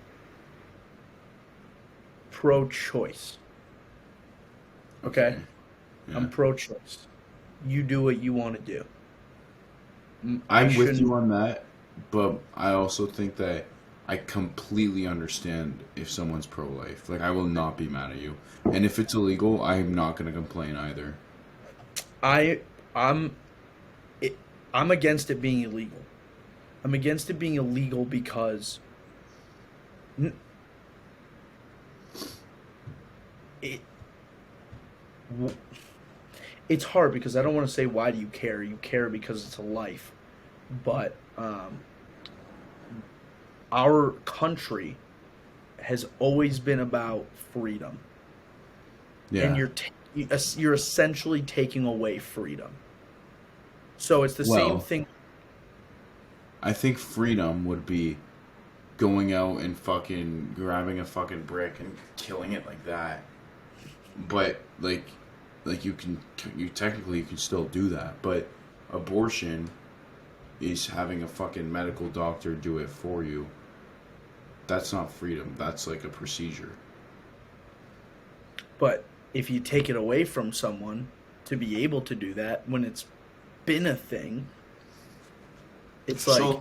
pro-choice. Okay, Okay. Yeah. I'm pro-choice. You do what you want to do. I'm with you on that, but I also think that I completely understand if someone's pro-life. Like, I will not be mad at you. And if it's illegal, I'm not going to complain either. I I'm it, I'm against it being illegal. I'm against it being illegal because n- it w- it's hard because I don't want to say why do you care? You care because it's a life, but our country has always been about freedom, and Yeah. you're essentially taking away freedom. So it's the same Well, thing. I think freedom would be going out and fucking grabbing a fucking brick and killing it like that. But like you technically you can still do that, but abortion is having a fucking medical doctor do it for you. That's not freedom. That's like a procedure. But if you take it away from someone to be able to do that when it's been a thing, it's like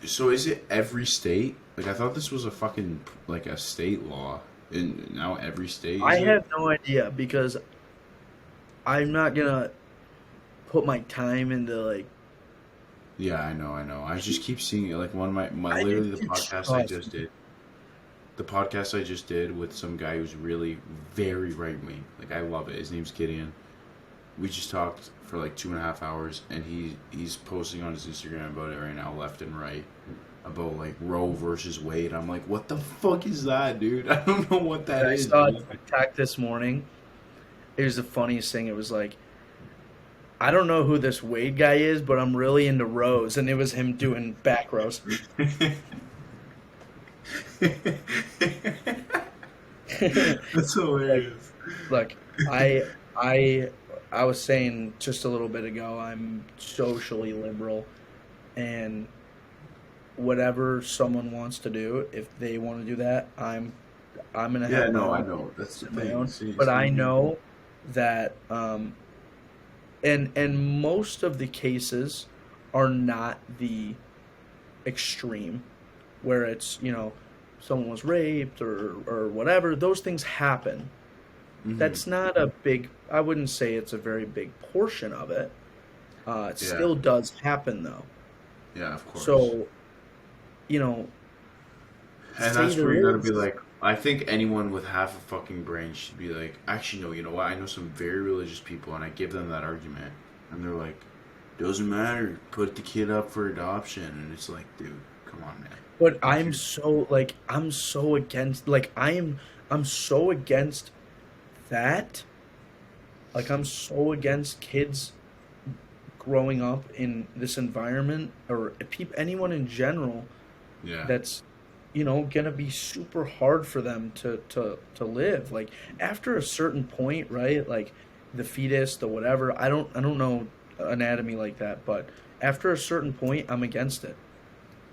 So is it every state? Like I thought this was a fucking like a state law, and now every state I is it? have no idea because I'm not gonna put my time into like Yeah, I know, I know. I just keep seeing it. Like one of my I literally the think it's podcast I tough. just did. The podcast I just did with some guy who's really very right wing. Like I love it. His name's Gideon. We just talked for like 2.5 hours, and he's posting on his Instagram about it right now, left and right, about like Roe versus Wade. I'm like, what the fuck is that, dude? I don't know what that I is. saw a Dude. TikTok this morning. It was the funniest thing. It was like, I don't know who this Wade guy is, but I'm really into rows, and it was him doing back rows. That's Like, hilarious. look, I I I was saying just a little bit ago, I'm socially liberal, and whatever someone wants to do, if they want to do that, I'm gonna Yeah, have my no, I own, know. That's the my thing. own. See, But I same here. know that and most of the cases are not the extreme where it's someone was raped or whatever. Those things happen. Hmm. That's not a big. I wouldn't say it's a very big portion of it. It Yeah, still does happen though. yeah, of course. So you know, And say that's where you there gotta be is. like, I think anyone with half a fucking brain should be like, actually, no, you know what? I know some very religious people, and I give them that argument, and they're like, doesn't matter, put the kid up for adoption, and it's like, dude, come on, man. But If I'm you're, so like I'm so against I'm so against that. Like I'm so against kids growing up in this environment or anyone in general yeah, that's gonna be super hard for them to live like after a certain point, right? Like the fetus, the whatever. I don't know anatomy like that, but after a certain point I'm against it.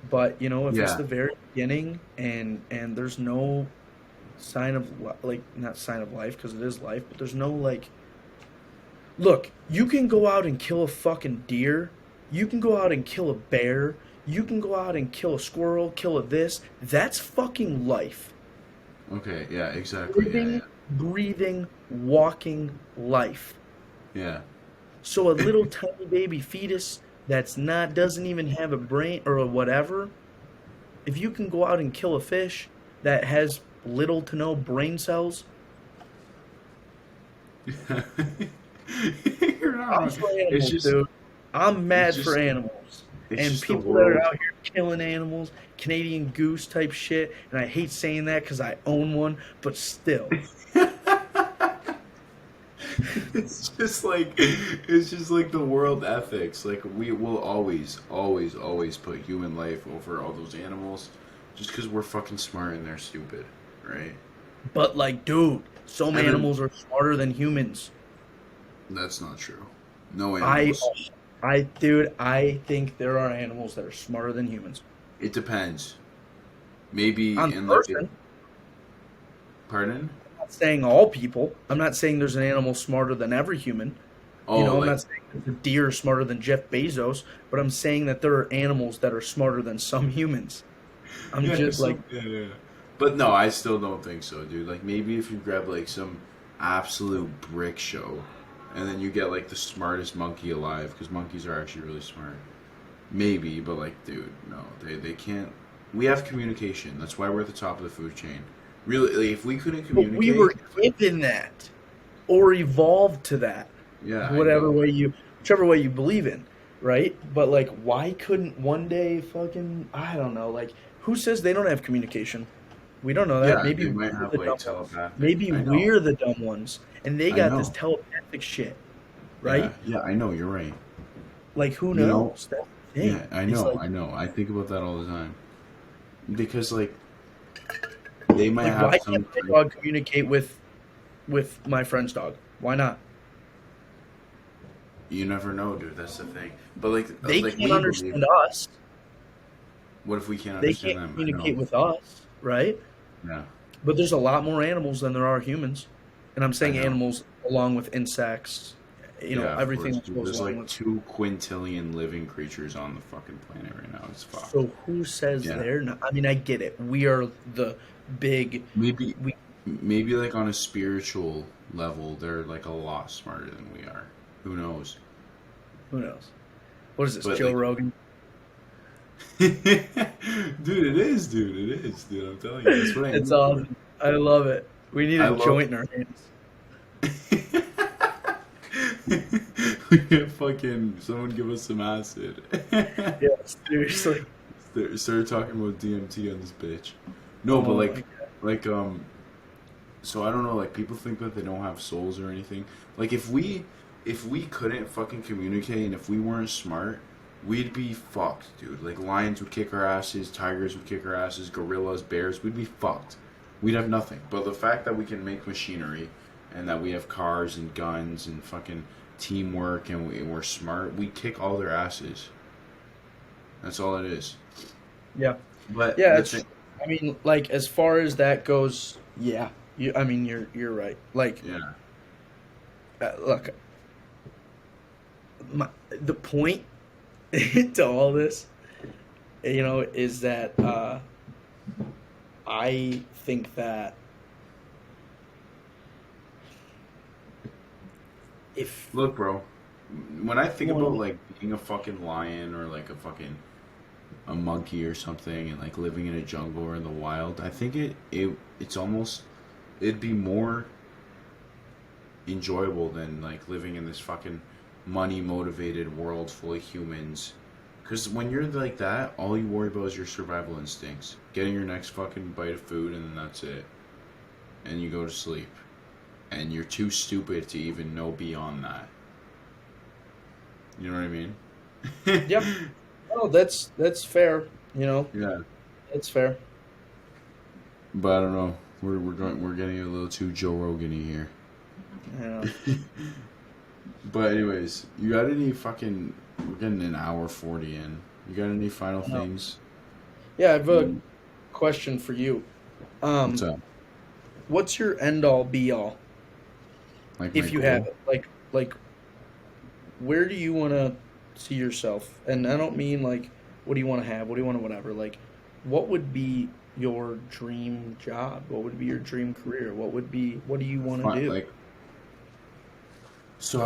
But if it's yeah, the very beginning and there's no sign of like not sign of life because it is life, but there's no like, look, you can go out and kill a fucking deer. You can go out and kill a bear. You can go out and kill a squirrel, kill a this. That's fucking life. okay, yeah, exactly, yeah, Living, breathing, walking life. yeah, So a little tiny baby fetus that's not doesn't even have a brain or whatever, if you can go out and kill a fish that has little to no brain cells, yeah. You're not I'm wrong. for It's animals, just, dude. I'm it's mad for just, animals. it's And just the people that are world. out here killing animals, Canadian goose type shit, and I hate saying that because I own one, but still. It's just like the world ethics. Like we will always, always, always put human life over all those animals, just because we're fucking smart and they're stupid, right? But like, dude, some And then animals are smarter than humans. that's not true. No I, animals. dude, I think there are animals that are smarter than humans. It depends. Maybe On the in like the person, pardon. I'm not saying all people. I'm not saying there's an animal smarter than every human. Oh, I'm like not saying that the deer are smarter than Jeff Bezos, but I'm saying that there are animals that are smarter than some humans. I'm yeah, just like, yeah. But no, I still don't think so, dude. Like maybe if you grab like some absolute brick show, and then you get like the smartest monkey alive, because monkeys are actually really smart. Maybe, but like, dude, no, they can't. We have communication. That's why we're at the top of the food chain. Really, like, if we couldn't but we were communicate, given that or evolved to that, yeah, I whatever know. way you, whichever way you believe in, right? But like, why couldn't one day fucking, I don't know, like, who says they don't have communication? We don't know that. Yeah, Maybe they might we're have the like dumb ones. telepathic. Maybe I know. we're the dumb ones, and they I got this know. telepathic shit, Yeah, right? yeah, I know. You're right. Like, who You know, knows? That's the thing. yeah, I It's know. like, I know. I think about that all the time because like they might have why can't some my type. dog communicate with my friend's dog? Why not? You never know, dude. That's the thing. But like, They like can't we believe. understand us. What if we can't They understand can't them? I know. communicate with us, right? Yeah, But there's a lot more animals than there are humans, and I'm I saying know. animals along with insects. Yeah, of Everything course, that dude. goes There's along like with. 2 quintillion living creatures on the fucking planet right now. It's fucked. So who says Yeah, they're not? I mean, I get it. We are the big. maybe, We maybe like on a spiritual level, they're like a lot smarter than we are. Who knows? Who knows? What is this, But Joe like, Rogan? dude, it is, dude. It is, dude. I'm telling you, that's what I It's aim for. awesome. I love it. We need I a love. joint in our hands. We get fucking someone give us some acid. Yeah, seriously. Start talking about DMT on this bitch. No, but Oh my like, god. like so I don't know. Like people think that they don't have souls or anything. Like if we couldn't fucking communicate and if we weren't smart, we'd be fucked, dude. Like lions would kick our asses, tigers would kick our asses, gorillas, bears, we'd be fucked. We'd have nothing. But the fact that we can make machinery and that we have cars and guns and fucking teamwork and we're smart, we kick all their asses. That's all it is. Yeah. But Yeah, the it's. thing, I mean, like as far as that goes, yeah. I mean, you're right. Like, yeah, look, the point to all this, is that I think that if look, bro. When I think you want about to, like being a fucking lion or like a monkey or something and like living in a jungle or in the wild, I think it's almost it'd be more enjoyable than like living in this fucking money motivated world full of humans. Because when you're like that, all you worry about is your survival instincts, getting your next fucking bite of food, and then that's it. And you go to sleep, and you're too stupid to even know beyond that. You know what I mean? yep. No, that's fair. Yeah, That's fair. but I don't know. We're getting a little too Joe Rogan-y here. Yeah. But anyways, you got any fucking? We're getting an hour 40 in. You got any final No. things? Yeah, I have a question for you. What's up? What's your end all be all, Like my if you goal? have it? Like, where do you want to see yourself? And I don't mean like, what do you want to have? What do you want to whatever? Like, what would be your dream job? What would be your dream career? What do you want to do? Like, so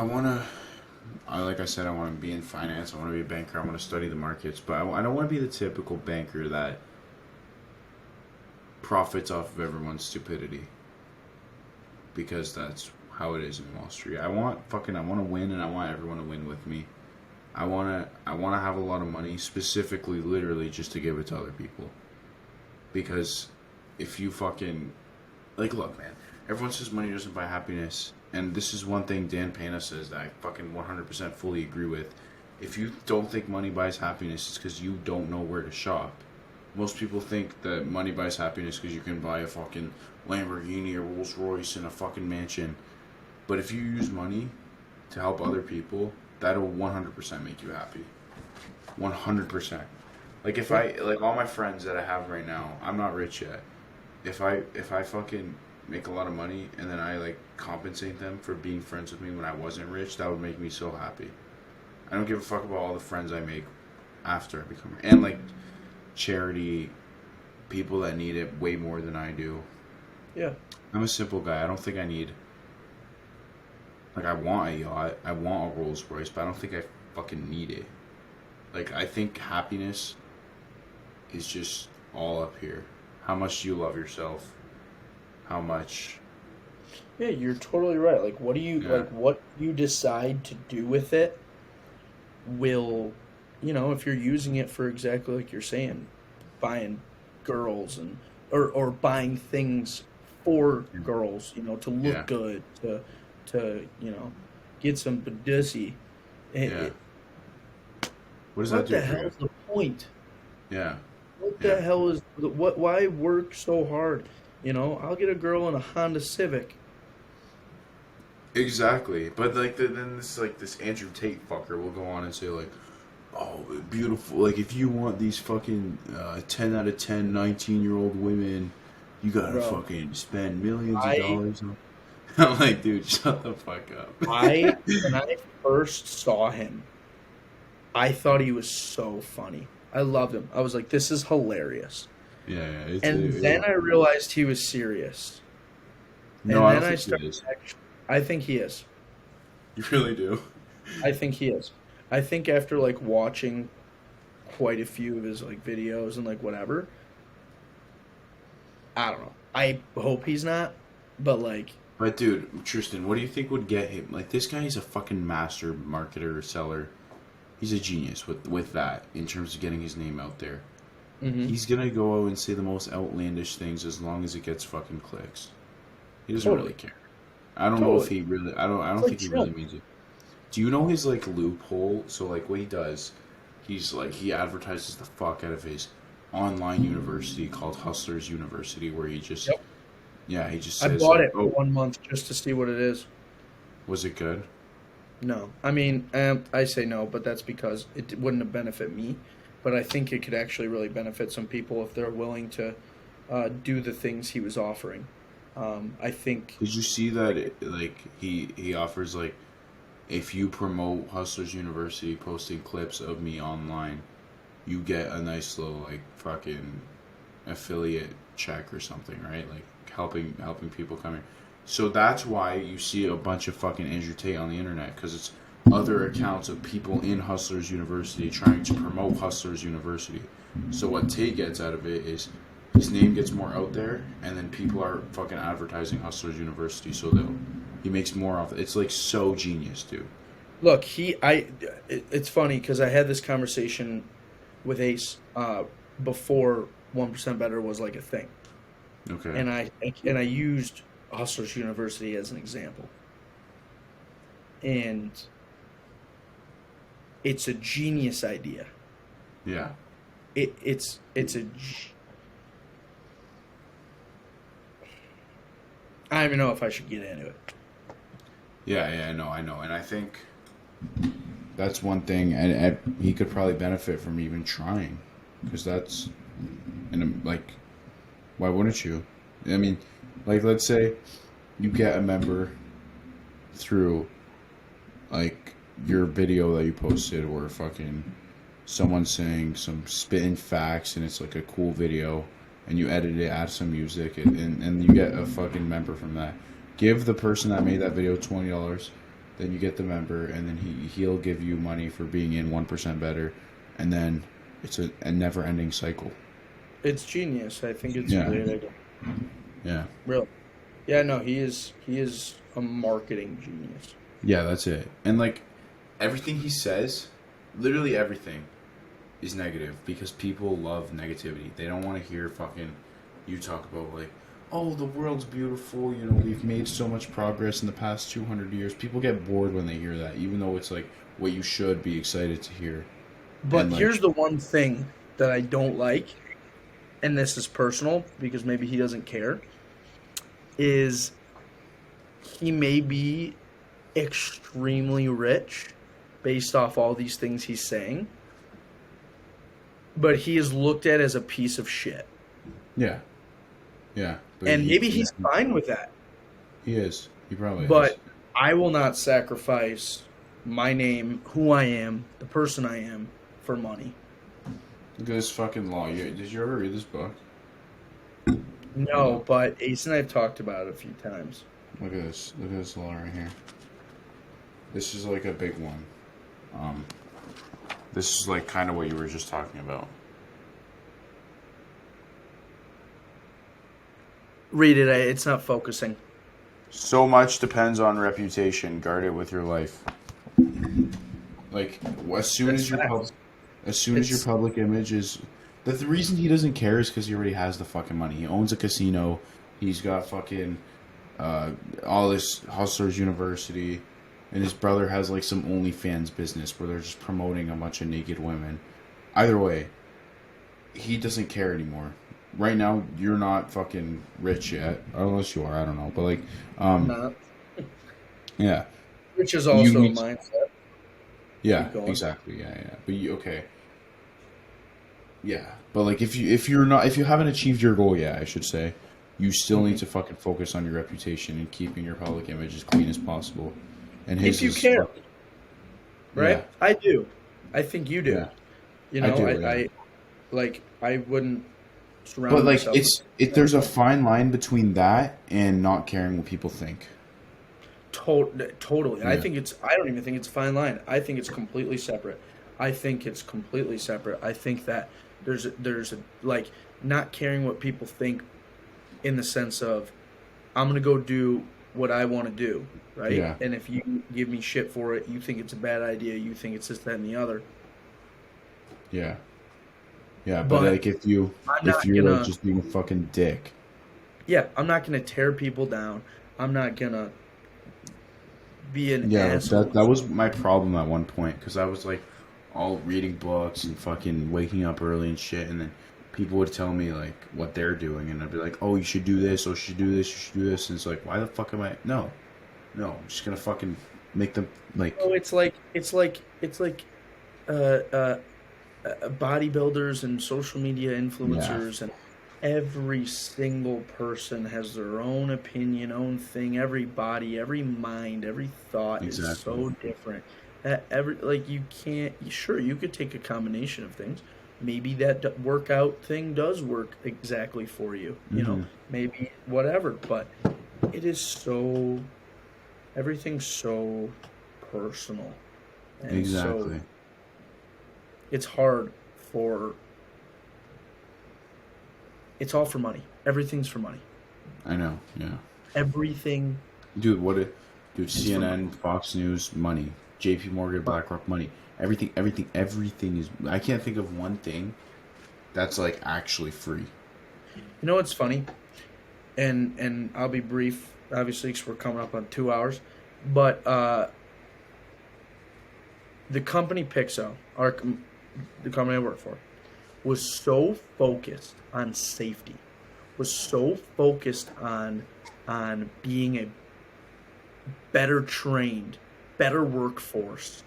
like I said, I want to be in finance. I want to be a banker. I want to study the markets, but I don't want to be the typical banker that profits off of everyone's stupidity. Because that's how it is in Wall Street. I want to win, and I want everyone to win with me. I want to have a lot of money, specifically, literally, just to give it to other people. Because if you fucking like, look, man, everyone says money doesn't buy happiness, and this is one thing Dan Pena says that I fucking 100% fully agree with. If you don't think money buys happiness, it's because you don't know where to shop. Most people think that money buys happiness because you can buy a fucking Lamborghini or Rolls Royce and a fucking mansion. But if you use money to help other people, that'll 100% make you happy. 100%. Like if I like all my friends that I have right now, I'm not rich yet. If I fucking make a lot of money and then I like compensate them for being friends with me when I wasn't rich, that would make me so happy. I don't give a fuck about all the friends I make after I become rich. And like charity, people that need it way more than I do. Yeah. I'm a simple guy. I don't think I need. Like, I want a yacht. I want a Rolls Royce, but I don't think I fucking need it. Like, I think happiness is just all up here. How much do you love yourself? How much? Yeah, you're totally right. Like, what do you like? What you decide to do with it will, if you're using it for exactly like you're saying, buying girls or buying things for girls, to look good, to get some pussy. Yeah. What does that do What the for hell you? is the point? Yeah. What the hell is what? Why work so hard? I'll get a girl in a Honda Civic. Exactly. But like then this Andrew Tate fucker will go on and say like, oh, beautiful. Like if you want these fucking 10 out of 10 19-year-old women, you gotta fucking spend millions of dollars on. I'm like, dude, shut the fuck up. When I first saw him, I thought he was so funny. I loved him. I was like, this is hilarious. Yeah. And then I realized he was serious. No, and I then don't think he is. I think he is. You really do? I think he is. I think after like watching quite a few of his like videos and like whatever, I don't know. I hope he's not, but like. But dude, Tristan, what do you think would get him? Like this guy is a fucking master marketer, seller. He's a genius with that in terms of getting his name out there. Mm-hmm. He's gonna go out and say the most outlandish things as long as it gets fucking clicks. He doesn't really care. I don't know if he really. I don't think he really means it. Do you know his like loophole? So like what he does, he's like he advertises the fuck out of his online university called Hustlers University, where he just he just says, I bought it for 1 month just to see what it is. Was it good? No, I mean I say no, but that's because it wouldn't have benefited me. But I think it could actually really benefit some people if they're willing to do the things he was offering. I think. Did you see that? He offers like, if you promote Hustlers University posting clips of me online, you get a nice little like fucking affiliate check or something, right? Like helping people come in. So that's why you see a bunch of fucking Andrew Tate on the internet, because it's other accounts of people in Hustlers University trying to promote Hustlers University. So what Tate gets out of it is his name gets more out there, and then people are fucking advertising Hustlers University, so he makes more off it. It's like so genius, dude. Look, it's funny because I had this conversation with Ace before 1% Better was like a thing. Okay. And I used Hustlers University as an example. And it's a genius idea. Yeah. It's I don't even know if I should get into it. Yeah, I know. And I think that's one thing, and he could probably benefit from even trying, because that's, and like, why wouldn't you? I mean, like, let's say you get a member through, like, your video that you posted, or fucking someone saying some spitting facts, and it's like a cool video, and you edit it, add some music, and you get a fucking member from that. Give the person that made that video $20, then you get the member, and then he'll give you money for being in 1% Better, and then it's a never-ending cycle. It's genius. I think it's a great idea. Yeah. Really. Yeah, no, he is a marketing genius. Yeah, that's it. And like everything he says, literally everything, is negative, because people love negativity. They don't want to hear fucking you talk about like, oh, the world's beautiful, we've made so much progress in the past 200 years. People get bored when they hear that, even though it's like what you should be excited to hear. But here's the one thing that I don't like, and this is personal because maybe he doesn't care, is he may be extremely rich based off all these things he's saying, but he is looked at as a piece of shit. Yeah. Yeah. But And maybe he's fine with that. He is. He probably But is. I will not sacrifice my name, who I am, the person I am, for money. Look at this fucking law. Did you ever read this book? No, but Ace and I have talked about it a few times. Look at this. Look at this law right here. This is like a big one. This is like kind of what you were just talking about. Read it. It's not focusing. So much depends on reputation. Guard it with your life. Like as soon as your public image is, the reason he doesn't care is because he already has the fucking money. He owns a casino. He's got fucking all this Hustlers University, and his brother has like some OnlyFans business where they're just promoting a bunch of naked women. Either way, he doesn't care anymore. Right now, you're not fucking rich yet, unless you are. I don't know, but like, Not. yeah, Which is also a mindset. Yeah, Keep going. exactly. Yeah. But okay. Yeah, but like if you haven't achieved your goal yet, I should say, you still need to fucking focus on your reputation and keeping your public image as clean as possible. And his If you is, care, right? Yeah. I do. I think you do. Yeah. You know, I do, I wouldn't surround But like myself with there's a fine line between that and not caring what people think. Totally. Yeah. I don't even think it's a fine line. I think it's completely separate. I think that there's a like not caring what people think in the sense of I'm going to go do what I want to do, right? Yeah. And if you give me shit for it, you think it's a bad idea, you think it's this, that, and the other. Yeah. Yeah, but like if you're like just being a fucking dick. Yeah, I'm not going to tear people down. I'm not going to be an asshole. That was my problem at one point, because I was like all reading books and fucking waking up early and shit, and then people would tell me like what they're doing, and I'd be like, oh, you should do this, or you should do this, you should do this, and it's like, why the fuck am I? No, I'm just gonna fucking make them like. Oh, it's like bodybuilders and social media influencers, and every single person has their own opinion, own thing. Every body, every mind, every thought is so different. You can't. Sure, you could take a combination of things. Maybe that workout thing does work exactly for you. You know, maybe whatever. But it is so. Everything's so personal. And so it's hard for. It's all for money. Everything's for money. I know, yeah. Everything. Dude, CNN, Fox News, money. JP Morgan, BlackRock, money. Everything is. I can't think of one thing that's like actually free. You know what's funny? And I'll be brief, obviously, because we're coming up on 2 hours. But the company Pixo, the company I work for, was so focused on safety, was so focused on being a better trained, better workforce,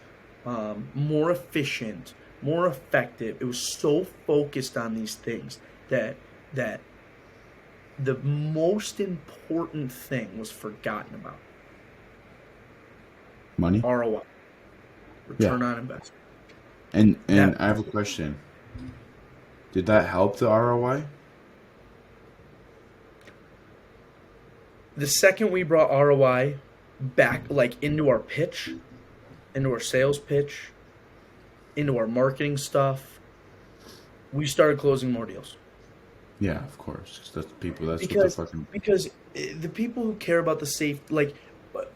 more efficient, more effective. It was so focused on these things that the most important thing was forgotten about. Money? ROI. Return on investment. And I have a question. Did that help the ROI? The second we brought ROI back, like into our pitch, into our sales pitch, into our marketing stuff, we started closing more deals. Yeah, of course. That's people. That's Because what the fucking. because the people who care about the safe, like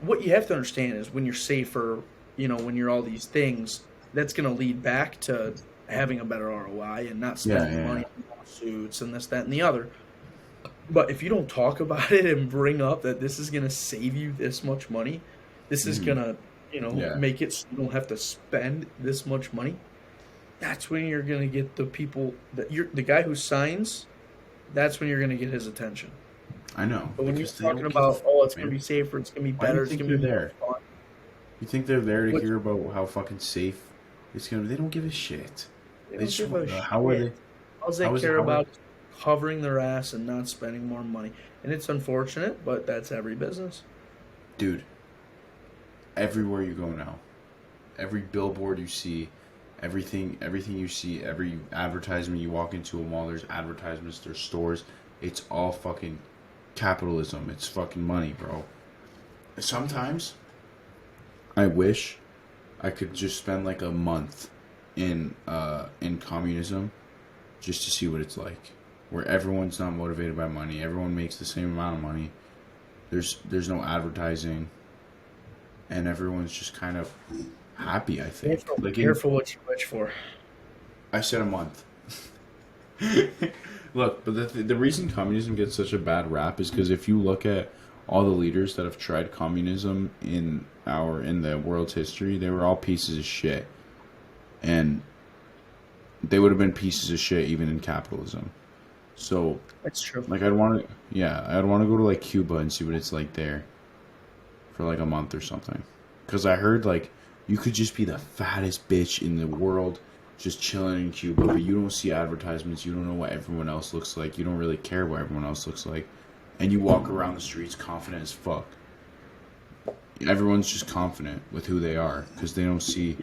what you have to understand is when you're safer, when you're all these things, that's going to lead back to having a better ROI and not spending money on lawsuits and this, that, and the other. But if you don't talk about it and bring up that this is going to save you this much money, this is going to, make it so you don't have to spend this much money, that's when you're going to get the people the guy who signs, that's when you're going to get his attention. I know. But when you're talking about, it's going to be safer, it's going to be better, it's going to be there. fun. You think they're there to hear about how fucking safe it's going to be? They don't give a shit. They don't give a shit. How are they? All they care about is covering their ass and not spending more money. And it's unfortunate, but that's every business. Dude, everywhere you go now, every billboard you see, everything you see, every advertisement you walk into a mall, there's advertisements, there's stores. It's all fucking capitalism. It's fucking money, bro. Sometimes I wish I could just spend like a month in communism just to see what it's like, where everyone's not motivated by money, everyone makes the same amount of money. There's no advertising, and everyone's just kind of happy, I think. Careful what you wish for. I said a month. Look, but the reason communism gets such a bad rap is because if you look at all the leaders that have tried communism in the world's history, they were all pieces of shit. And they would have been pieces of shit even in capitalism. So That's true. like I'd want to go to like Cuba and see what it's like there for like a month or something. Because I heard like you could just be the fattest bitch in the world just chilling in Cuba, but you don't see advertisements, you don't know what everyone else looks like, you don't really care what everyone else looks like, and you walk around the streets confident as fuck. Everyone's just confident with who they are because they don't see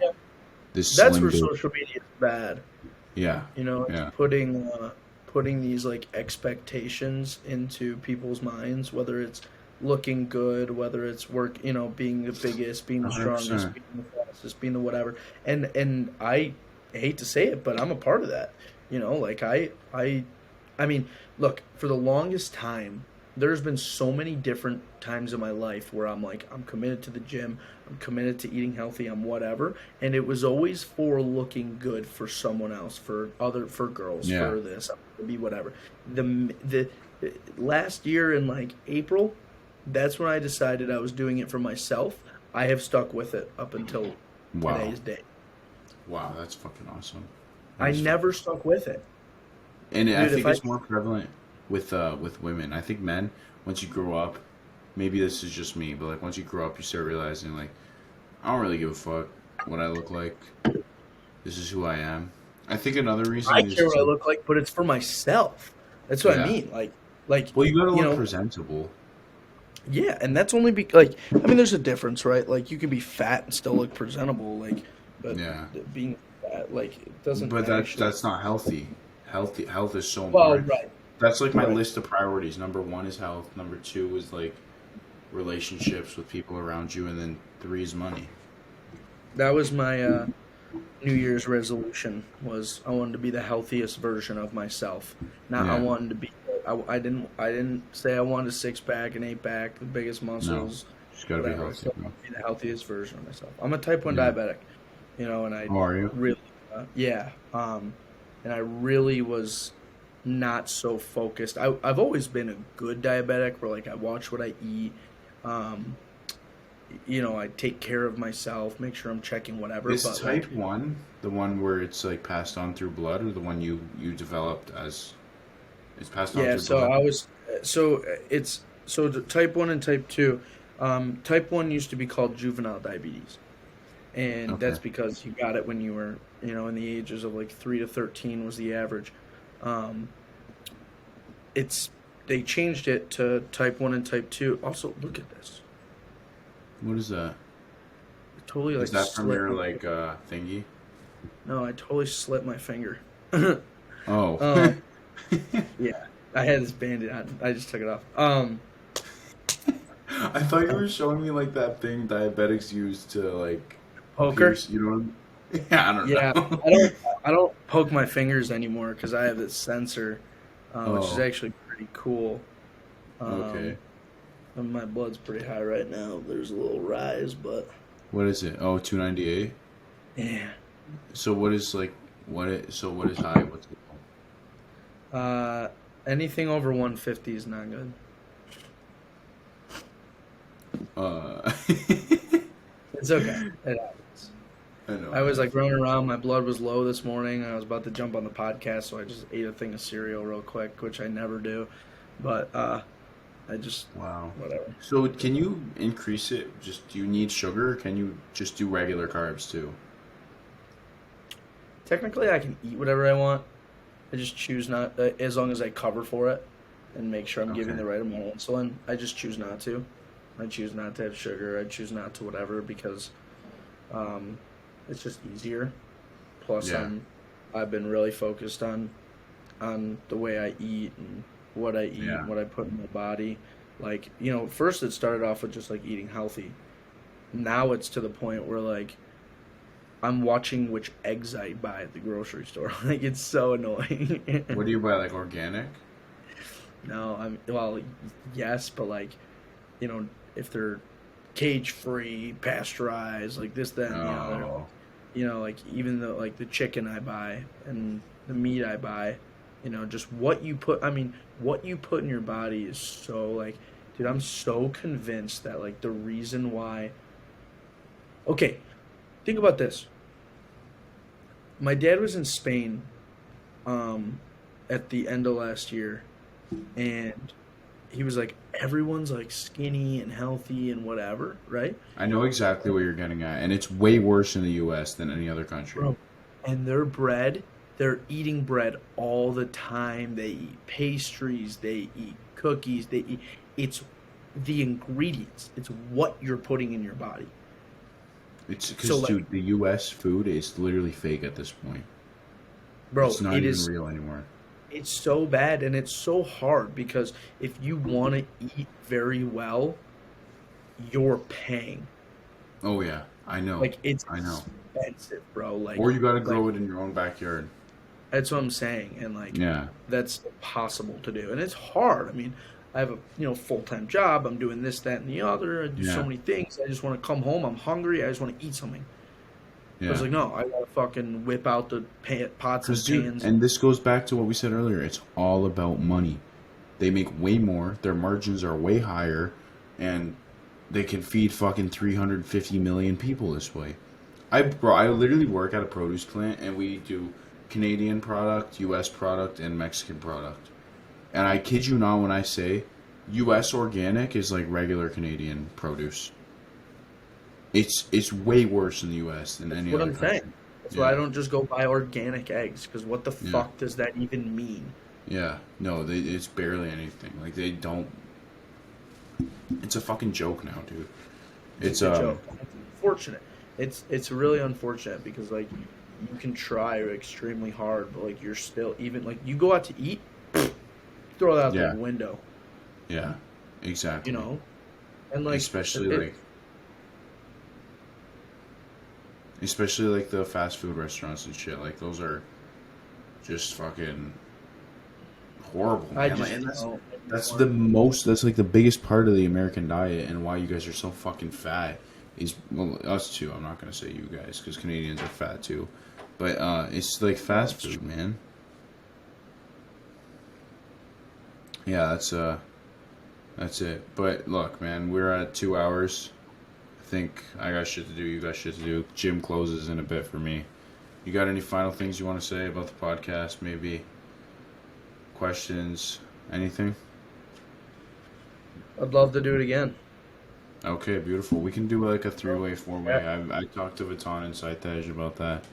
this. That's where social media is bad. Yeah. You know, it's putting these like expectations into people's minds, whether it's looking good, whether it's work, you know, being the biggest, being the 100%. strongest, being the fastest, being the whatever. And I hate to say it, but I'm a part of that. You know, like I mean, look, for the longest time, there's been so many different times in my life where I'm like, I'm committed to the gym, I'm committed to eating healthy, I'm whatever, and it was always for looking good for someone else, for girls, for this, for me, whatever. The last year in like April, that's when I decided I was doing it for myself. I have stuck with it up until today's day. Wow, that's fucking awesome. I never stuck with it. And Dude, I think it's more prevalent with women. I think men, once you grow up, maybe this is just me, but like once you grow up, you start realizing like, I don't really give a fuck what I look like. This is who I am. I think another reason I is care what I look like, but it's for myself. That's what I mean. Like, well, you gotta look presentable. Yeah, and that's only like, I mean, there's a difference, right? Like, you can be fat and still look presentable, like, but being fat, like, it doesn't. But that's not healthy. Health is so well, important. right. That's like my list of priorities. Number 1 is health. Number 2 is like relationships with people around you, and then 3 is money. That was my New Year's resolution. Was I wanted to be the healthiest version of myself. Not I wanted to be. I didn't say I wanted a 6-pack, an 8-pack, the biggest muscles. No, just gotta be healthy. So be the healthiest version of myself. I'm a type 1 diabetic, you know, and I are you? really, and I really was not so focused. I've always been a good diabetic, where like I watch what I eat. You know, I take care of myself, make sure I'm checking whatever. Is but type 1 the one where it's like passed on through blood, or the one you developed as it's passed on through blood? The type 1 and type 2. Type 1 used to be called juvenile diabetes. And that's because you got it when you were, you know, in the ages of like 3 to 13 was the average. They changed it to type 1 and type 2. Also, look at this. What is that? Totally like. Is that from your like thingy? No, I totally slit my finger. Oh. Yeah, I had this bandage on. I just took it off. I thought you were showing me like that thing diabetics use to like poker. Pierce, you know? Yeah, I don't know. I don't poke my fingers anymore because I have this sensor, which is actually pretty cool. Okay. And my blood's pretty high right now. There's a little rise, but what is it? Oh, 298. Yeah. So what is high? What's it? Anything over 150 is not good. It's okay. It happens. I know. I was like running around. My blood was low this morning. I was about to jump on the podcast, so I just ate a thing of cereal real quick, which I never do. But I just whatever. So can you increase it? Do you need sugar? Or can you just do regular carbs too? Technically, I can eat whatever I want, I just choose not, as long as I cover for it and make sure I'm giving Okay. the right amount of insulin. I just choose not to. I choose not to have sugar. I choose not to whatever because it's just easier. Plus, Yeah. I've been really focused on the way I eat and what I eat Yeah. and what I put in my body. Like, you know, first it started off with just like eating healthy. Now it's to the point where like I'm watching which eggs I buy at the grocery store. Like it's so annoying. What do you buy, like organic? No, well, yes, but like, you know, if they're cage free, pasteurized, like this, that, and the other. Oh. You know, like even the like the chicken I buy and the meat I buy, you know, just what you put. I mean, what you put in your body is so like, dude, I'm so convinced that like the reason why. Okay, think about this. My dad was in Spain, at the end of last year, and he was like, everyone's like skinny and healthy and whatever, right? I know exactly what you're getting at, and it's way worse in the U.S. than any other country. Bro, and their bread, they're eating bread all the time. They eat pastries, they eat cookies, they eat. It's the ingredients. It's what you're putting in your body. It's because, So, like, dude, the U.S. food is literally fake at this point. bro, It's not it even is. real anymore. It's so bad and it's so hard because if you want to eat very well, you're paying. Oh yeah, I know. Like it's I know. expensive, bro. Like, Or you got to grow like it in your own backyard. that's what I'm saying, and like Yeah. that's impossible to do, and it's hard. I mean, I have a full-time job. I'm doing this, that, and the other. I do so Yeah. many things. I just want to come home. I'm hungry. I just want to eat something. I was Yeah. like, no, I gotta fucking whip out the pots and Because, dude, pans. and this goes back to what we said earlier. It's all about money. They make way more. Their margins are way higher, and they can feed fucking 350 million people this way. I literally work at a produce plant, and we do Canadian product, U.S. product, and Mexican product. And I kid you not when I say U.S. organic is like regular Canadian produce. It's way worse in the U.S. than any What other I'm country. saying. That's why I Yeah. don't just go buy organic eggs, because what the Yeah. fuck does that even mean? Yeah, no, it's barely anything. Like they don't. It's a fucking joke now, dude. It's a joke. It's unfortunate. It's really unfortunate because like you can try extremely hard, but like you're still even like you go out to eat, throw that out Yeah. the window, Yeah, exactly. you know, and like especially like the fast food restaurants and shit. Like those are just fucking horrible. I Man. just And don't. that's like the biggest part of the American diet, and why you guys are so fucking fat is, well, us too. I'm not gonna say you guys because Canadians are fat too, but it's like fast food, man. Yeah, that's it. But look, man, we're at 2 hours. I think I got shit to do. You got shit to do. Gym closes in a bit for me. You got any final things you want to say about the podcast? Maybe questions, anything? I'd love to do it again. Okay, beautiful. We can do like a 3-way, 4-way. I talked to Vatan and Saitej about that.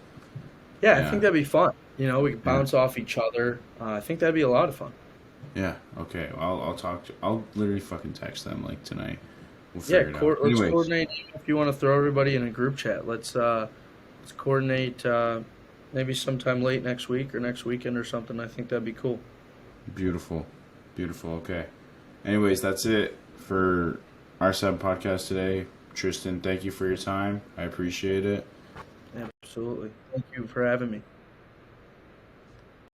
Yeah, I Yeah. think that'd be fun. You know, we could Yeah. bounce off each other. I think that'd be a lot of fun. Yeah. Okay. I'll literally fucking text them like tonight. We'll Yeah, figure it out. let's Anyways, coordinate if you want to throw everybody in a group chat. Let's coordinate maybe sometime late next week or next weekend or something. I think that'd be cool. beautiful, beautiful. Okay. Anyways, that's it for RSaba podcast today. Tristan, thank you for your time. I appreciate it. Absolutely. Thank you for having me.